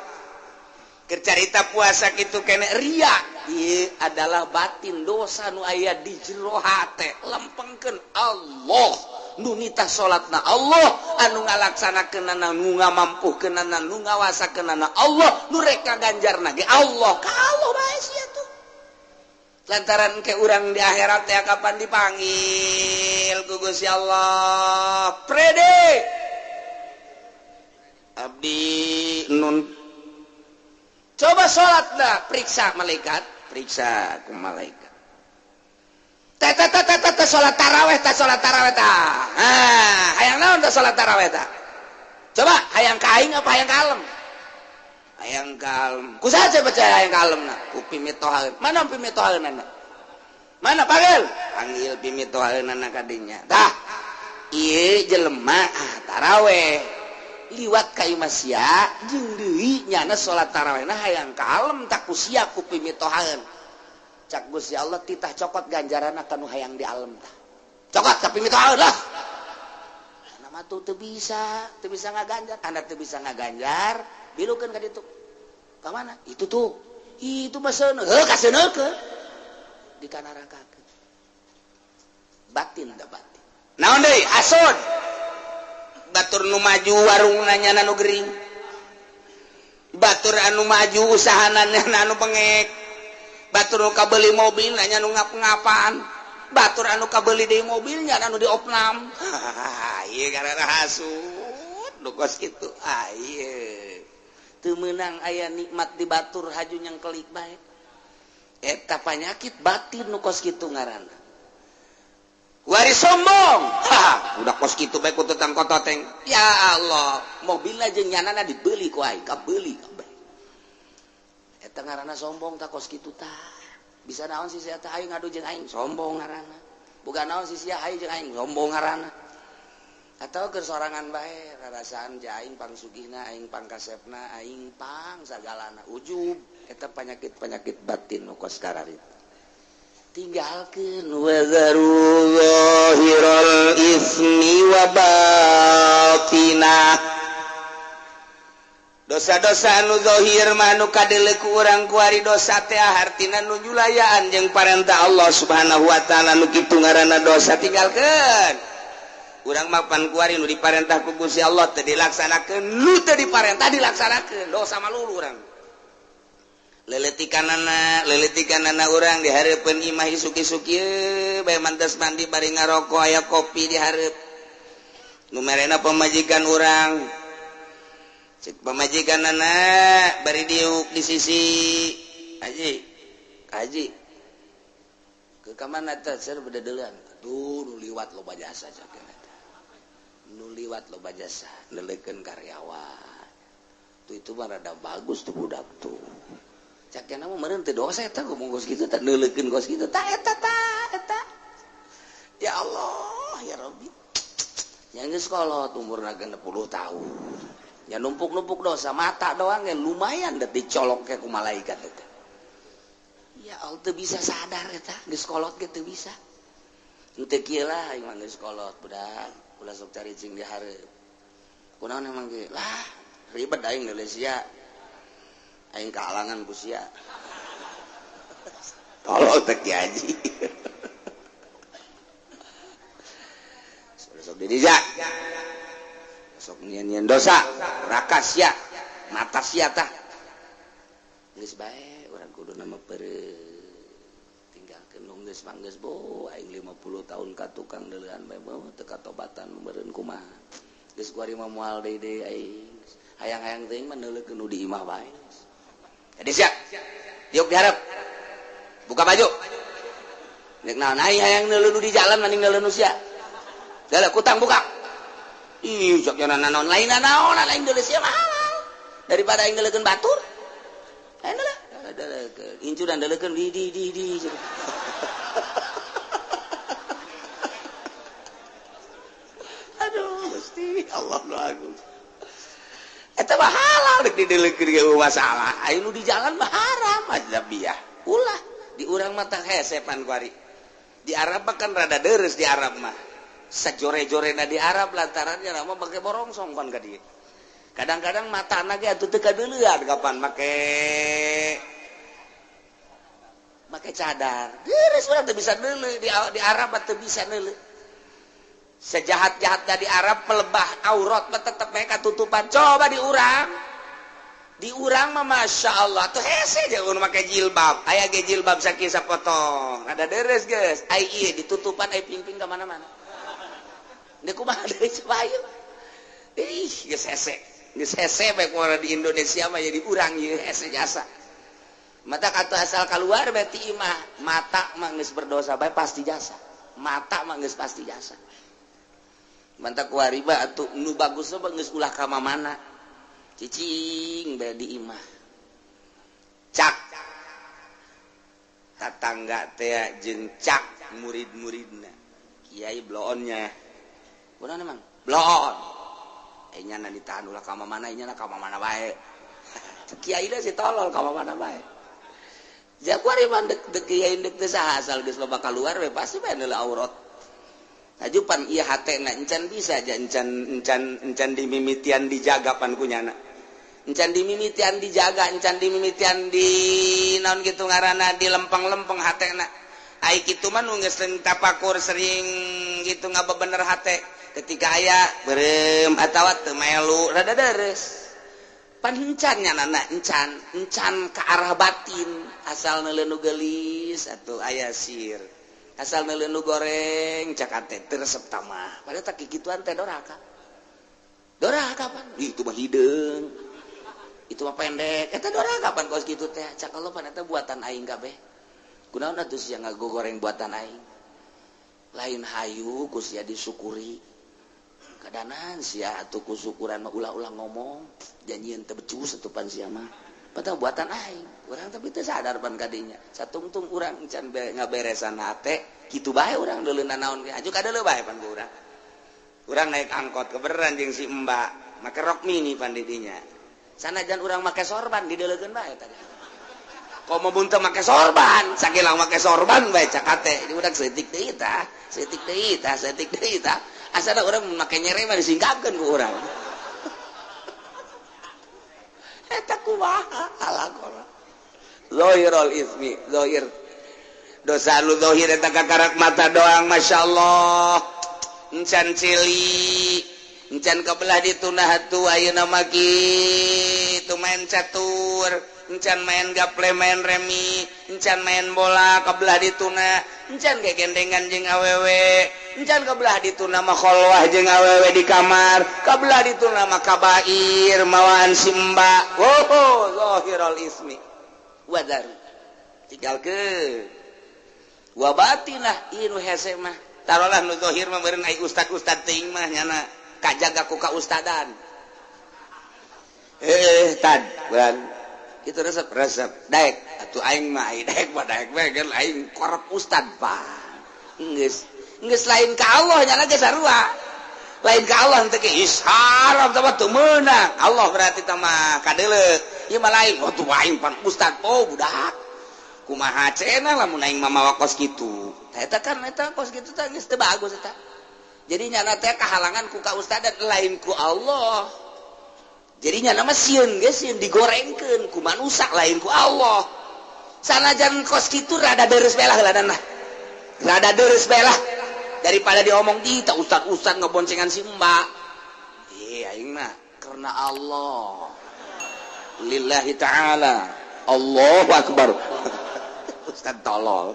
Keur carita puasa kitu kene ria. Ieu adalah batin dosa nu aya di jero hate. Lempengkeun Allah. Nu nitah salatna Allah, anu ngalaksanakeunana nu ngamampuhkeunana nu ngawasakeunana Allah, nu rek kaganjarna ge Allah. Kalau bae sia tuh. Lantaran ke urang di akhirat teh kapan dipanggil ku Gusti Allah. Prede. Abdi nun coba salatna periksa malaikat, periksa ku malaikat. Tata salat tarawih ta. Hayang naon ta salat tarawih ta? Coba hayang ka aing apa hayang kalem? Hayang kalem. Kusaha baca hayang kalemna? Ku pimitohaeun. Mana pimitohaeunana? Mana panggil? Panggil pimitohaeunana ka dinya. Tah. Ieu jelema tarawih. Liwat ka imah sia jeung deui nyana salat tarawihna hayang kalem tak ku sia ku pimitohaeun. Cak Gusti Allah titah cokot ganjaranna kanu hayang di alam tah. Cokot tapi mitohaeun lah. Nama tuh teu bisa ngaganjar, anda teu bisa ngaganjar, bilukeun ka ditu. Ka mana? Itu tuh. Itu mah seuneu, ka seuneukeun. Dikanarakakeun. Batin da batin. Naon deui? Hasud. Batur nu maju warungna nyana nu gering. Batur anu maju usahanana anu bengek. Batur anu kabeli mobil nya nu ngap-ngapan. Batur anu kabeli deui mobilnya anu diopnam. Ieu garana hasud nu kos kitu. Ieu teu meunang aya nikmat di batur haju nyangkelik bae. Eta panyakit batin nu kos kitu ngaranna. Wari sombong. Udah kos kitu bae ku tetang kototeng. Ya Allah, mobilna jeung nyanana dibeli ku aing, kabeuli kabeh. Eta ngaranna sombong tak kos kitu tah. Bisa naon si sia teh aing ngadu jeung aing sombong ngaranna. Boga naon si sia aing jeung aing sombong ngaranna. Atawa keur sorangan bae rarasaan ja aing pangsugihna, aing pangkasepna, aing pang sagalana ujub. Eta penyakit-penyakit batin nu kos kararita. Tinggalkeun wa zarullahiral ismi wa batinah. Dosa-dosa anu zahir mah anu kadeuleu ku urang kuari dosa teh hartina nu julayaan jeung parentah Allah Subhanahu wa taala nu kitu ngaranna dosa tinggalkeun. Urang mah pan kuari nu diparentah ku Gusti Allah teu dilaksanakeun, nu teu diparentah dilaksanakeun, dosa malulu urang. Leletikanana urang di hareupeun imah isuki-suki bae mantes mandi bari ngaroko aya kopi di hareup. Nu merena pamajikan urang cek pamajikan anak bari diuk di sisi haji ke kamana teh seur bedeulean tuh nu liwat loba jasa cakeun eta nu liwat loba jasa neuleukeun karyawan itu mah rada bagus tuh budak tuh. Caknya nama meureun teu dosa eta ngomong kos kitu teh neuleukeun kos kitu tah eta. Ya Allah ya Rabbi. Yang geus kolot umurna 60 tahun. Ya numpuk-numpuk dosa mata doang yang lumayan da dicolok ke ku malaikat eta. Ya Allah teu bisa sadar eta geus kolot ge teu bisa. Teu kieu lah aing mah geus kolot budak. Ulah sok cari cing di hareup. Kunaon emang ge? Lah ribet aing nulis sia. Aing kalangan ku sia. Tolol teh Ki Haji. Sok dirija. Sok nyian dosa, neraka sia, mata sia tah. Geus bae urang kudu nama tinggalkeun nu geus manggeus bo aing 50 tahun ka tukang deuleuhan bae teu katobatan meureun kumaha. Geus kuari mah moal deui aing. Hayang-hayang teuing mah neuleukeun nu di imah bae. Jadi siap, diuk diharap, buka baju. Nek naon aing hayang neuleuh di jalan mending neuleuh nu sia. Dala kutang buka. Ih, sok yana naon lain naon lain deuleuh sia mah halal. Daripada aing neuleukeun batur. Ayeuna lah, incuran deuleukeun di. Aduh, Gusti Allah nu agung. Eta mah halal dek dideuleukeun ge masalah. Anu di jalan mah haram ajabiyah. Ulah di urang mah teh hesepan kuari. Di Arab kan rada deres di Arab mah. Sajore-jorena di Arab lantarannya mah make borongsong pan ka dieu. Kadang-kadang matana ge atuh teu kadeuleuan kapan make cadar. Deres urang teu bisa neuleuh di Arab teu bisa neuleuh. Sejahat-jahat dari Arab pelebah aurat tetap mereka tutupan. Coba di urang mah masya Allah tuh hese aja udah pakai jilbab. Ayah ge jilbab sakit sapotong. Ada deres guys. Ayah ditutupan ayah ping-ping kemana-mana. Dia kumaha dari Cibayeu. Geus hese baik orang di Indonesia mah jadi urang ieu hese jasa. Mata kata asal keluar berarti imah mata mah geus berdosa bae pasti jasa. Mata mah geus pasti jasa. Mantap kuariba atuh nu bagus mah geus ulah ka mana cicing bae di imah cak tatangga teh jeung cak murid-muridna kiai bloonnya kunaon emang bloon nya ditahan ulah ka mana nya ka mana bae kiai teh si tolol ka mana bae ja kuariba dek kiai dek teh saha asal geus loba keluar we pasti bae neuleuh aurat. Ajupan iya hatena encan bisa aja encan dimimitian dijaga pan kunyana. Encan dimimitian dijaga, encan dimimitian di naon gitu ngaranna di lempeng-lempeng hatena. Ai kitu mah nu geus tapakur sering gitu ngabebener hate. Ketika aya beureum atawa teu melu rada deres. Pan encan nyanana encan ka arah batin asal neuleuh nu geulis atuh aya sir. Asal neuleuh nu goreng cakate teu resep tamah padahal tak kikituan teh doraka pan itu mah hideung itu mah pendek eta doraka pan kos kitu teh cak Allah pan eta buatan aing kabeh kunaon atuh sia ngagoreng buatan aing lain hayu ku sia disyukuri kadanan sia atuh ku syukuran mah ulah-ulah ngomong janjieun teu becus atuh pan sia mah padahal buatan aing urang tapi teu sadar pan kadinya satungtung urang can ngaberesan hate kitu bae urang deuleuhna naon ge aju kadeuleuh bae pan ku urang naik angkot kebeneran jeung si Mbak make rok mini pan di dinya sanajan urang make sorban dideuleukeun bae tadi komo mun teu make sorban sakilang make sorban bae cakate di udah seutik deui tah asana urang make nyere mah disingkapkeun ku urang eta kumaha alaqora zahirul ismi zahir dosa lu zahir eta kakarak mata doang masyaallah encan cili encan kabelah dituna hatu ayeuna mah kitu main catur encan main gaple main remi encan main bola kabelah dituna encan gegendengan jeung awewe encan kabelah dituna mah kholwah jeung awewe di kamar kabelah dituna mah kabair mawaan simba zahirul ismi wadar tinggalkeun wa batinah inu hese mah tarolah nu zahir mah beureun ai ustad teuing mah nyana kajaga ku ka ustadan tad itu resep daek atuh aing mah daek kan aing korep ustad Pak geus lain ka Allah nya ge sarua lain ka Allah teh ge isharap teh meunang Allah berarti teh mah kadeuleu ieu mah lain atuh aing pan ustad budak kumaha cenah lamun aing mah mawa kos kitu eta kan eta kos kitu teh geus teu bagus eta jadi nyana teh kahalangan ku ka ustadan lain ku Allah jadinya nama sieun geus sieun digorengkeun ku manusia lain ku Allah sanajan kos kitu rada deres belah heuladanna rada deres belah daripada diomong di tak ustad ngeboncengan si mbak aing mah karena Allah lillahi ta'ala Allahu akbar ustad tolol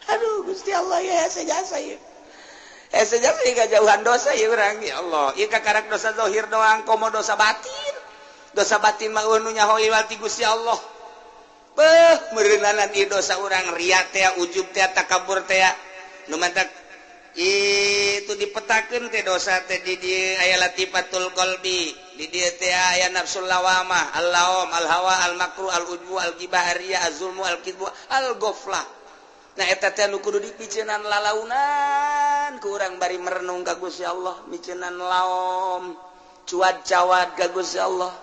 aduh Gusti Allah ya sejasa ya sejasa ya jauhan dosa ya urang ya Allah ieu kakarak dosa zahir doang komo dosa batin mah nu nyaho iwal ti Gusti Allah meureunanan ieu dosa urang ria teh ujub teh takabur teh nu mantak itu dipetakeun teh dosa teh di dieu aya latifatul qalbi di dieu teh aya nafsul lawamah al-lawam al-hawa al-makruh al-ujbu al-ghibah ar-riya az-zulmu al-kidbu al-ghaflah nah eta teh nu kudu dipiceunan lalaunan ku urang bari merenung ka Gusti Allah miceunan laom cuad-cawad ka Gusti Allah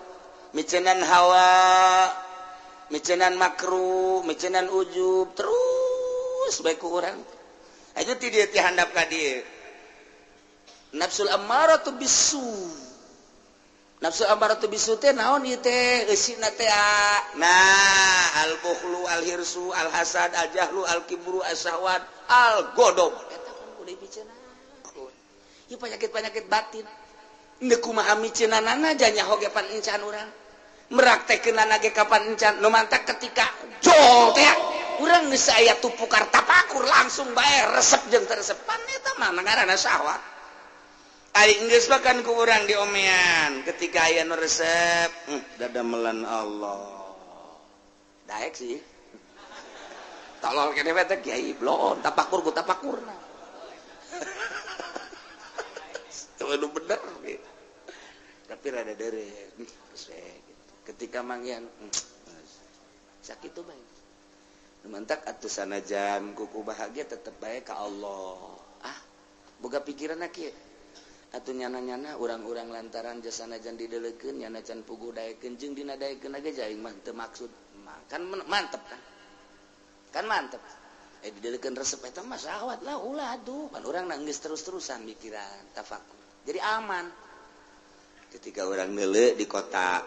miceunan hawa miceunan makruh miceunan ujub terus bae ku urang aja ti dieu ti handap ka dieu nafsul ammaratu bisu nafsul ammaratu bisu teh naon ieu teh eusina teh nah al bukhlu al hirsu al hasad al jahlu al kibru as syahwat al godob eta kan kudu dipiceunana ieu penyakit batin teu kumaha miceunanana nya hoge pan encan urang meraktekeunana ge kapan encan nu mantak ketika jol teh urang geus aya tupukar tapakur langsung bae resep jeung teresepan eta mah ngaranna syahwat ari geus bakan ku urang diomean ketika aya nu resep dadamelan Allah daek sih tolol kene we teh kiai blon tapakur ku tapakurna itu bener tapi rada dere ketika mangyan sakit tuh baik mantak atuh sanajan kuku bahagia tetep bae ka Allah boga pikiran kieu atuh nyana-nyana urang-urang lantaran jasa sanajan dideulekeun nyana can puguh daekeun jeung dina daekeun ge jaing mah teu maksud kan mantep kan mantep dideulekeun resep eta mah syahwat lah ulah atuh pan urang nanggeus terus-terusan mikiran tafakur jadi aman ketika orang neuleuh di kota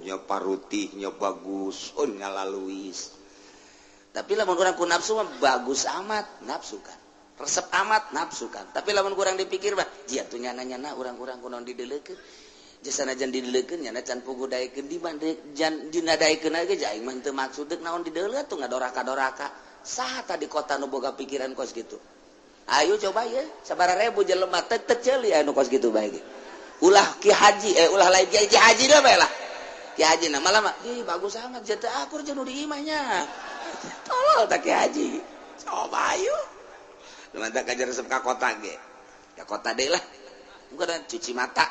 nya parutih nya bagus ngalaluis tapi lamun urang ku nafsu mah bagus amat nafsu kan resep amat nafsu kan tapi lamun urang dipikir mah jieu atuh nyana-nyana urang-urang kunaon dideulekeun jasana jan dideulekeun nyana can puguh daekeun di mande jan dina daekeun ge jaing mah teu maksud deuk naon dideuleut tuh ngadoraka-doraka saha tadi kota nu boga pikiran kos kitu ayo coba ye sabaraha ribu jelema teu ceuli anu kos kitu bae ge ulah ki haji ulah lain ki haji dah bae lah ki haji na malah mah bagus amat jata akur jeung nu di imahnya tolol tak ki haji coba ayo mantap kajar resep ka kota ge ka kota deui lah bukan cuci mata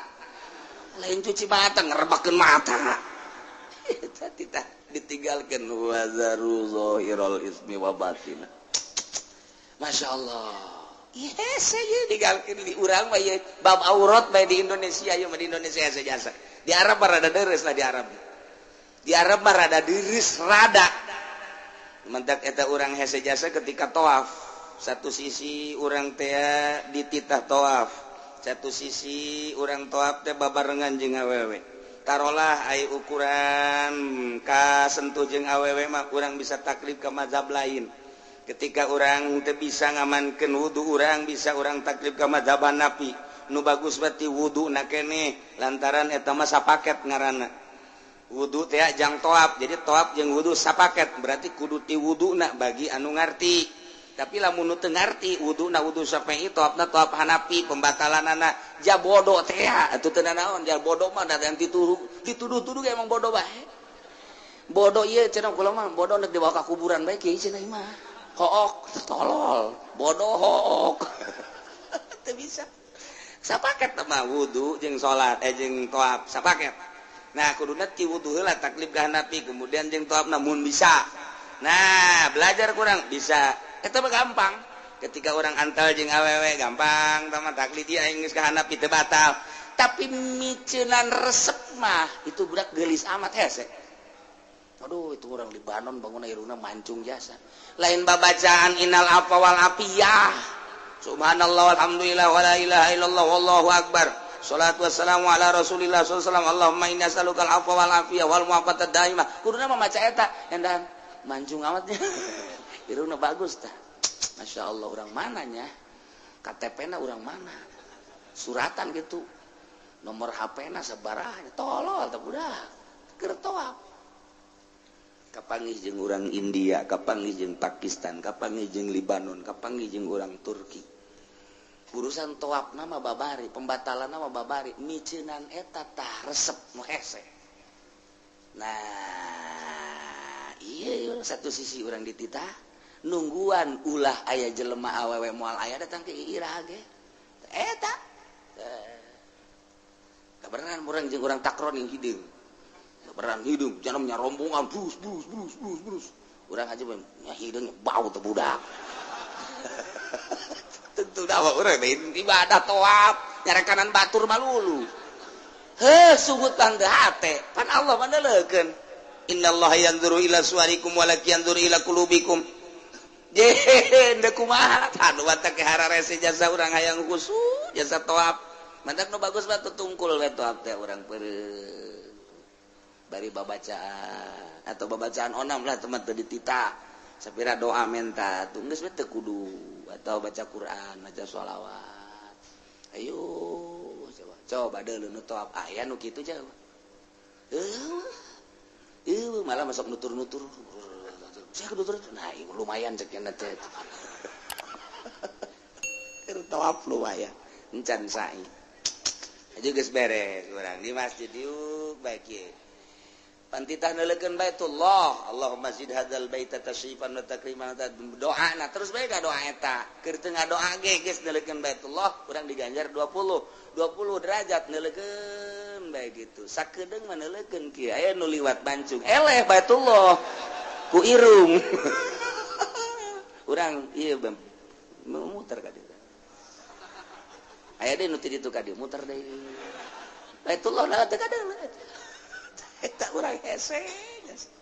lain cuci mata ngerebakeun mata eta titah ditinggalkeun wazaru zahirul ismi wa batina masyaallah yes aja digalkeun di urang mah ieu bab aurat bae di Indonesia ieu mah di Indonesia sajasa di Arab mah rada deres lah di Arab mah rada diris rada mentak eta urang hese jasa ketika tawaf satu sisi urang teh dititah tawaf satu sisi urang tawaf teh babarengan jeung awewe tarolah ai ukuran ka sentuh jeung awewe mah urang bisa taklif ka mazhab lain ketika urang teu bisa ngamankeun wudu urang bisa urang taklif ka mazhab Hanafi nu bagus berarti wuduna keneh lantaran eta mah sapaket ngaranna wudu teh jang toab jadi toab jeung wudu sapaket berarti kudu ti wuduna bagi anu ngarti tapi lamun nu teu ngarti wuduna wudu Syafi'i toabna toab Hanafi pembatalanana ja bodoh teh atuh teu naon ja bodoh mah da dituduh-tuduh emang bodoh bae bodoh ieu cenah kula mah bodoh neuk dibawa ka kuburan bae kieu cenah mah hook tolol bodoh hook teu bisa sapaket mah wudu jeung salat jeung tawaf sapaket. Nah kuduna ti wudu heula taklif ka hanapi kemudian jeung tawaf namun bisa. Nah belajar kurang bisa eta mah gampang. Ketika orang antal jeung awewe gampang tama taklif ieu aing geus ka hanapi teu batal. Tapi miceunan resep mah itu budak geulis amat hese. Aduh itu orang Libanon bangun irungna mancung jasa. Lain babacaan innal afwa wal afiyah. Subhanallah walhamdulillah wala ilaha illallah wallahu akbar. Shalatu wassalamu ala Rasulillah sallallahu alaihi wasallam. Allahumma inni as'alukal afwa wal afiyah wal mu'afatad daimah. Kuduna mah maca eta endan mancung amatnya. Irungna bagus tah. Masya Allah orang mananya? KTP-na orang mana? Suratan gitu. Nomor HP-na sabaraha tolol tah budak. Keur tawaf. Kapanggih jeung urang India, kapanggih jeung Pakistan, kapanggih jeung Libanon, kapanggih jeung urang Turki. Urusan tawaf nama babari, pembatalan nama babari, miceunan eta tah resep nu hese. Nah, iya satu sisi urang dititah, nungguan ulah aya jelema awewe moal aya datang ke Ira ge. Eta. Kabeneran urang jeung urang takron yang hideung. Beran hidung janamnya rombongan brus urang aja nya hidungnya bau teh budak tentu dawa urang ibadah tawaf nyarekanan batur malulu heuh subut pan teu hate pan Allah maneulekeun innallaha yanzuru ila suwarikum wa la yanzuru ila qulubikum je da kumaha anu watak hararese jasa urang hayang khusyuk jasa tawaf mantak nu bagus mah tutungkul we tawaf teh urang peureun bari babacaan atau babacaan onam lah teman tadi ditita sapira doa menta tuh geus teu kudu atau baca Quran baca sholawat ayo coba deuleu nu tawaf aya nu kitu jauh malah masuk nutur-nutur saya nutur nah lumayan cek nya teh keur tawaf lumayan encan sae aja geus beres urang di masjid yuk baik ye pantitah nelekeun Baitullah Allahumma zid hadzal baita tasyrifan wa takriman doana terus bae doa eta keur teu ngadoa ge geus nelekeun Baitullah urang diganjar 20 derajat nelekeun bae gitu sakedeung mah nelekeun kieu aya nu liwat bancung eleh Baitullah ku irung urang ieu muter ka dieu aya deui nu ti ditu ka dieu muter deui Baitullah nah teu kadeung eta urang hese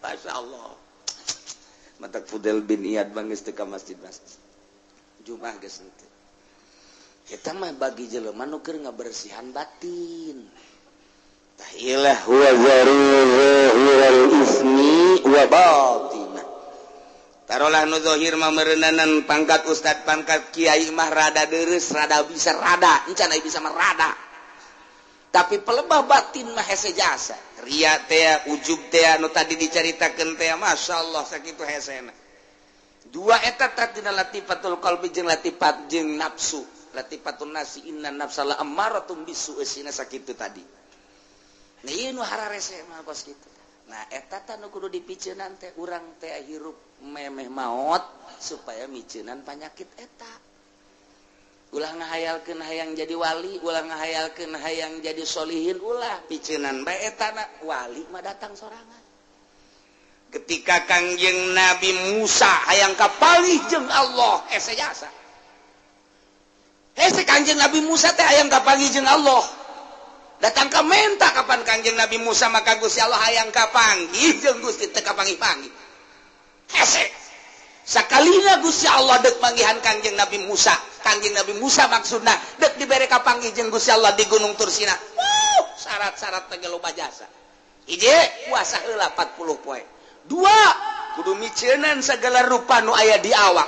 Masya Allah matak Fudel bin Iyad bangis teu ka masjid-masjid Jumat geus henteu eta mah bagi jelema nu keur ngabersihan batin tah ilah huwa zaruhul ismi wa batinah tarolah nu zahir mah meureunanan pangkat ustad pangkat kiai mah rada deureus rada bisa rada encan aya bisa mah rada tapi pelebah batin mah hese jasa ria teh ujub teh anu tadi dicaritakeun teh masyaallah sakitu hesena dua eta tadina latifatul qalbi jeung latifat jeung nafsu latifatun nasi inna nafsala ammaratun bisu esina sakitu tadi nah ieu nu hararese mah kos kitu nah eta teh nu kudu dipiceunan teh urang teh hirup memeh maot supaya miceunan panyakit eta ulah ngahayalkeun hayang jadi wali ulah ngahayalkeun hayang jadi solihin ulah piceunan bae etana wali mah datang sorangan ketika Kangjeng Nabi Musa hayang kapanggih jeung Allah hese jasa hese Kangjeng Nabi Musa teh hayang kapanggih jeung Allah datang ka menta kapan Kangjeng Nabi Musa maka Gusti Allah hayang kapanggih jeung Gusti teu kapanggih-panggih hese sakalina Gusti Allah deuk manggihan Kangjeng Nabi Musa Kangjeng Nabi Musa maksudna deuk dibere kapanggih jeung Gusti Allah di Gunung Tursina syarat-syarat teh loba jasa hiji puasa heula 40 poe dua kudu miceunan segala rupa nu aya di awak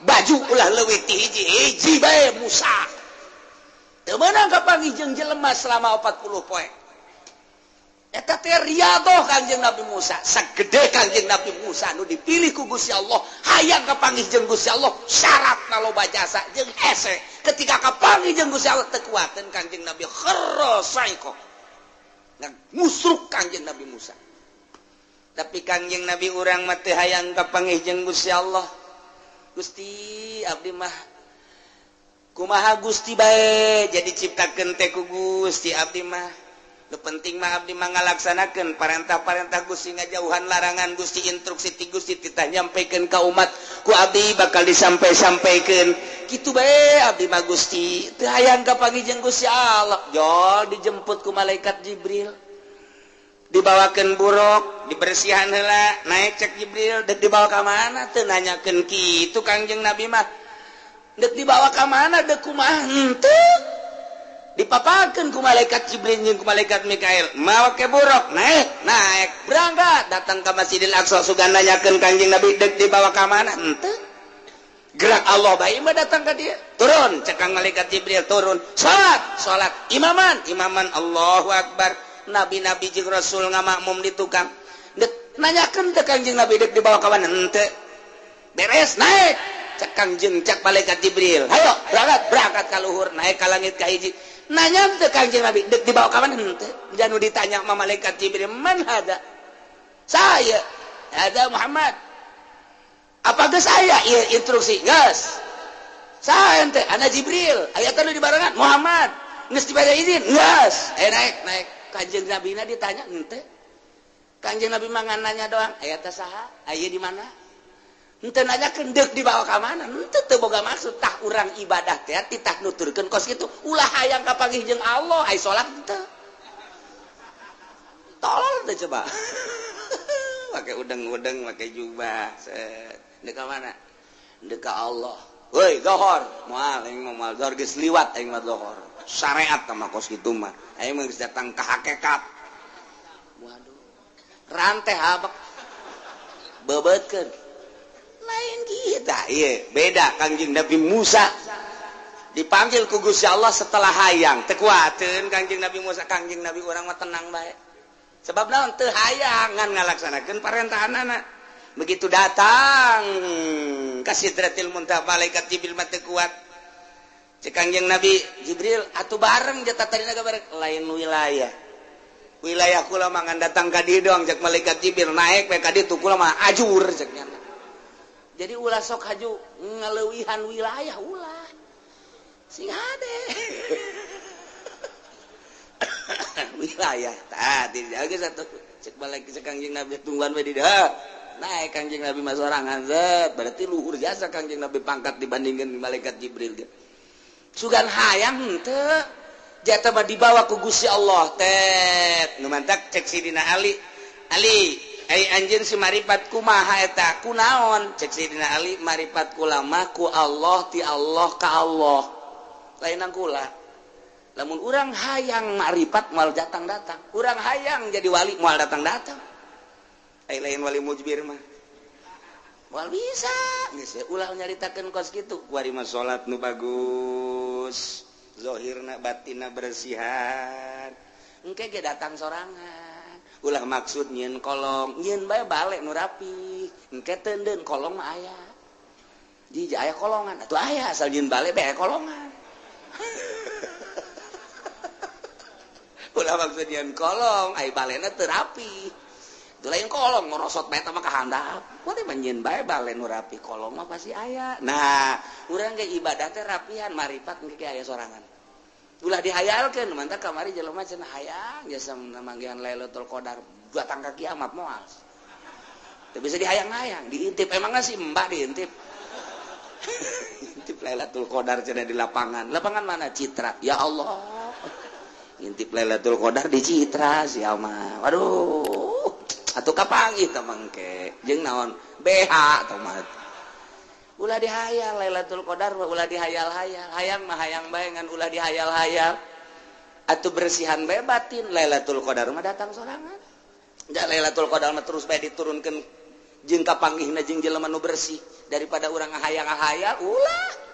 baju ulah leuwih ti hiji bae Musa teu meunang kapanggih jeung jelema selama 40 poe eta teh riadoh Kangjeng Nabi Musa sagede Kangjeng Nabi Musa nu dipilih ku Gusti Allah hayang kapanggih jeung Gusti Allah syaratna loba jasa jeung hese ketika kapanggih jeung Gusti Allah teu kuateun Kangjeng Nabi kharasaiko nah musruk Kangjeng Nabi Musa tapi Kangjeng Nabi urang mah teu hayang kapanggih jeung Gusti Allah Gusti abdi mah kumaha Gusti bae jadi ciptakeun teh ku Gusti abdi mah nu penting mah abdi mah ngalaksanakeun parentah-parentah Gusti ngajauhan larangan Gusti instruksi ti Gusti titah nyampikeun ka umat ku abdi bakal disampai-sampaikeun kitu bae abdi mah Gusti teu hayang kapangijeng Gusti Allah jol dijemput ku malaikat Jibril dibawakeun buruk dibersihan heula naik cek Jibril dek dibawa ka mana teu nanyakeun kitu Kangjeng Nabi mah dek dibawa ka mana dek kumaha henteu dipapakeun ku malaikat Jibril jeung ku malaikat Mikail mawa ke buruk naik berangkat datang ke Masjidil Aqsa sugan nanyakeun Kangjeng Nabi dek dibawa ka mana henteu gerak Allah bae mah datang ka dia turun cek malaikat Jibril turun salat imaman Allahu Akbar nabi-nabi jeung rasul ngamakmum di tukang dek nanyakeun teh Kangjeng Nabi dek dibawa ka mana henteu beres naik cek Kangjeng cek malaikat Jibril hayo berangkat ka luhur naik ka langit ka hiji nanya teh Kangjeng Nabi dek dibawa ka mana henteu janu ditanya sama malaikat Jibril man hada saya ada Muhammad apa geus saya ieu instruksi geus saya teh ana Jibril aya teh di barengan Muhammad geus dibere izin geus naik Kangjeng Nabi na ditanya henteu Kangjeng Nabi mah nanya doang aya teh saha aya di mana henteu nanyakeun deuk dibawa ka mana henteu teu boga maksud tah urang ibadah teh titah nuturkeun kos kitu ulah hayang kapanggih jeung Allah ai salat henteu tolol teh coba pakai udeng-udeng pakai jubah set deuk ka mana deuk ka Allah woi zohor moal aing moal zohor geus liwat aing mah zohor syariat mah kos kitu mah aing mah geus datang ka hakikat waduh ranteh habak bebeutkeun lain kita iya beda Kangjeng Nabi Musa dipanggil ku Gusti Allah setelah hayang teu kuateun Kangjeng Nabi Musa Kangjeng Nabi urang mah tenang bae sebab naon teu hayang ngan ngalaksanakeun parentahanana begitu datang ka Sidratil Muntaha malaikat Jibril mah teu kuat cek Kangjeng Nabi Jibril atuh bareng jata tadina bareng lain wilayah kula mah ngan datang ka dieu doang cek malaikat Jibril naik bae ka dieu kula mah ajur ceknya jadi ulah sok haju ngaleuwihan wilayah ulah sing hade wilayah tadi jaga satu cek balik ke Kangjeng Nabi tungguan we di dah naik Kangjeng Nabi mah sorangan zat berarti luhur jasa Kangjeng Nabi pangkat dibandingkan malaikat Jibril ge sugan hayang henteu jata mah dibawa ku Gusti Allah tet nu mantak cek sidina Ali ai anjeun si maripat kumaha eta kunaon cek sidina Ali maripat kula mah ku Allah ti Allah ka Allah lainang kula lamun urang hayang maripat moal datang-datang urang hayang jadi wali moal datang-datang ai lain wali mujbir mah moal bisa geus ulah nyaritakeun kos kitu kuari mah salat nu bagus zahirna batinna bersihan engke ge datang sorangan ulah maksud nyieun kolong nyieun bae bale nu rapi engke teundeun kolong mah aya di aya kolongan atuh aya asal nyieun bale bae kolongan ulah maksud nyieun kolong ai balena teu rapi teu lain kolong ngorosot bae teh mah kahandap poe mah nyieun bae bale nu rapi kolong mah pasti aya nah urang ge ibadah teh rapihan maripat engke aya sorangan ulah dihayalkeun mantap kamari jelema cenah hayang jasa manggihan Lailatul Qadar datang ka kiamat moal teu bisa dihayang-hayang diintip emangna si mbak diintip intip Lailatul Qadar cenah di lapangan mana Citra ya Allah intip Lailatul Qadar di Citra sia mah waduh atuh kapanggih teh mangke jeung naon BH tah mah ulah dihayal Lailatul Qadar ulah dihayal-hayal hayang mah hayang bae ngan ulah dihayal-hayal atuh bersihan bae batin Lailatul Qadar mah datang sorangan da Lailatul Qadar mah terus bae diturunkeun jeung kapanggihna jeung jelema nu bersih daripada urang ngahayal-hayal ulah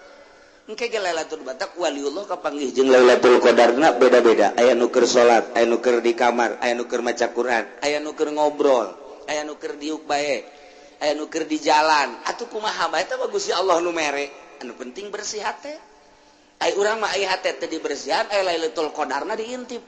engke ge Lailatul Batak waliullah kapanggih jeung Lailatul Qadarna beda-beda aya nu keur salat aya nu keur di kamar aya nu keur maca Quran aya nu keur ngobrol aya nu keur diuk bae aya nu keur di jalan atuh kumaha bae teh Gusti Allah nu mere anu penting bersih hate ai urang mah aya hate teh dibersihan aya Lailatul Qadarna diintip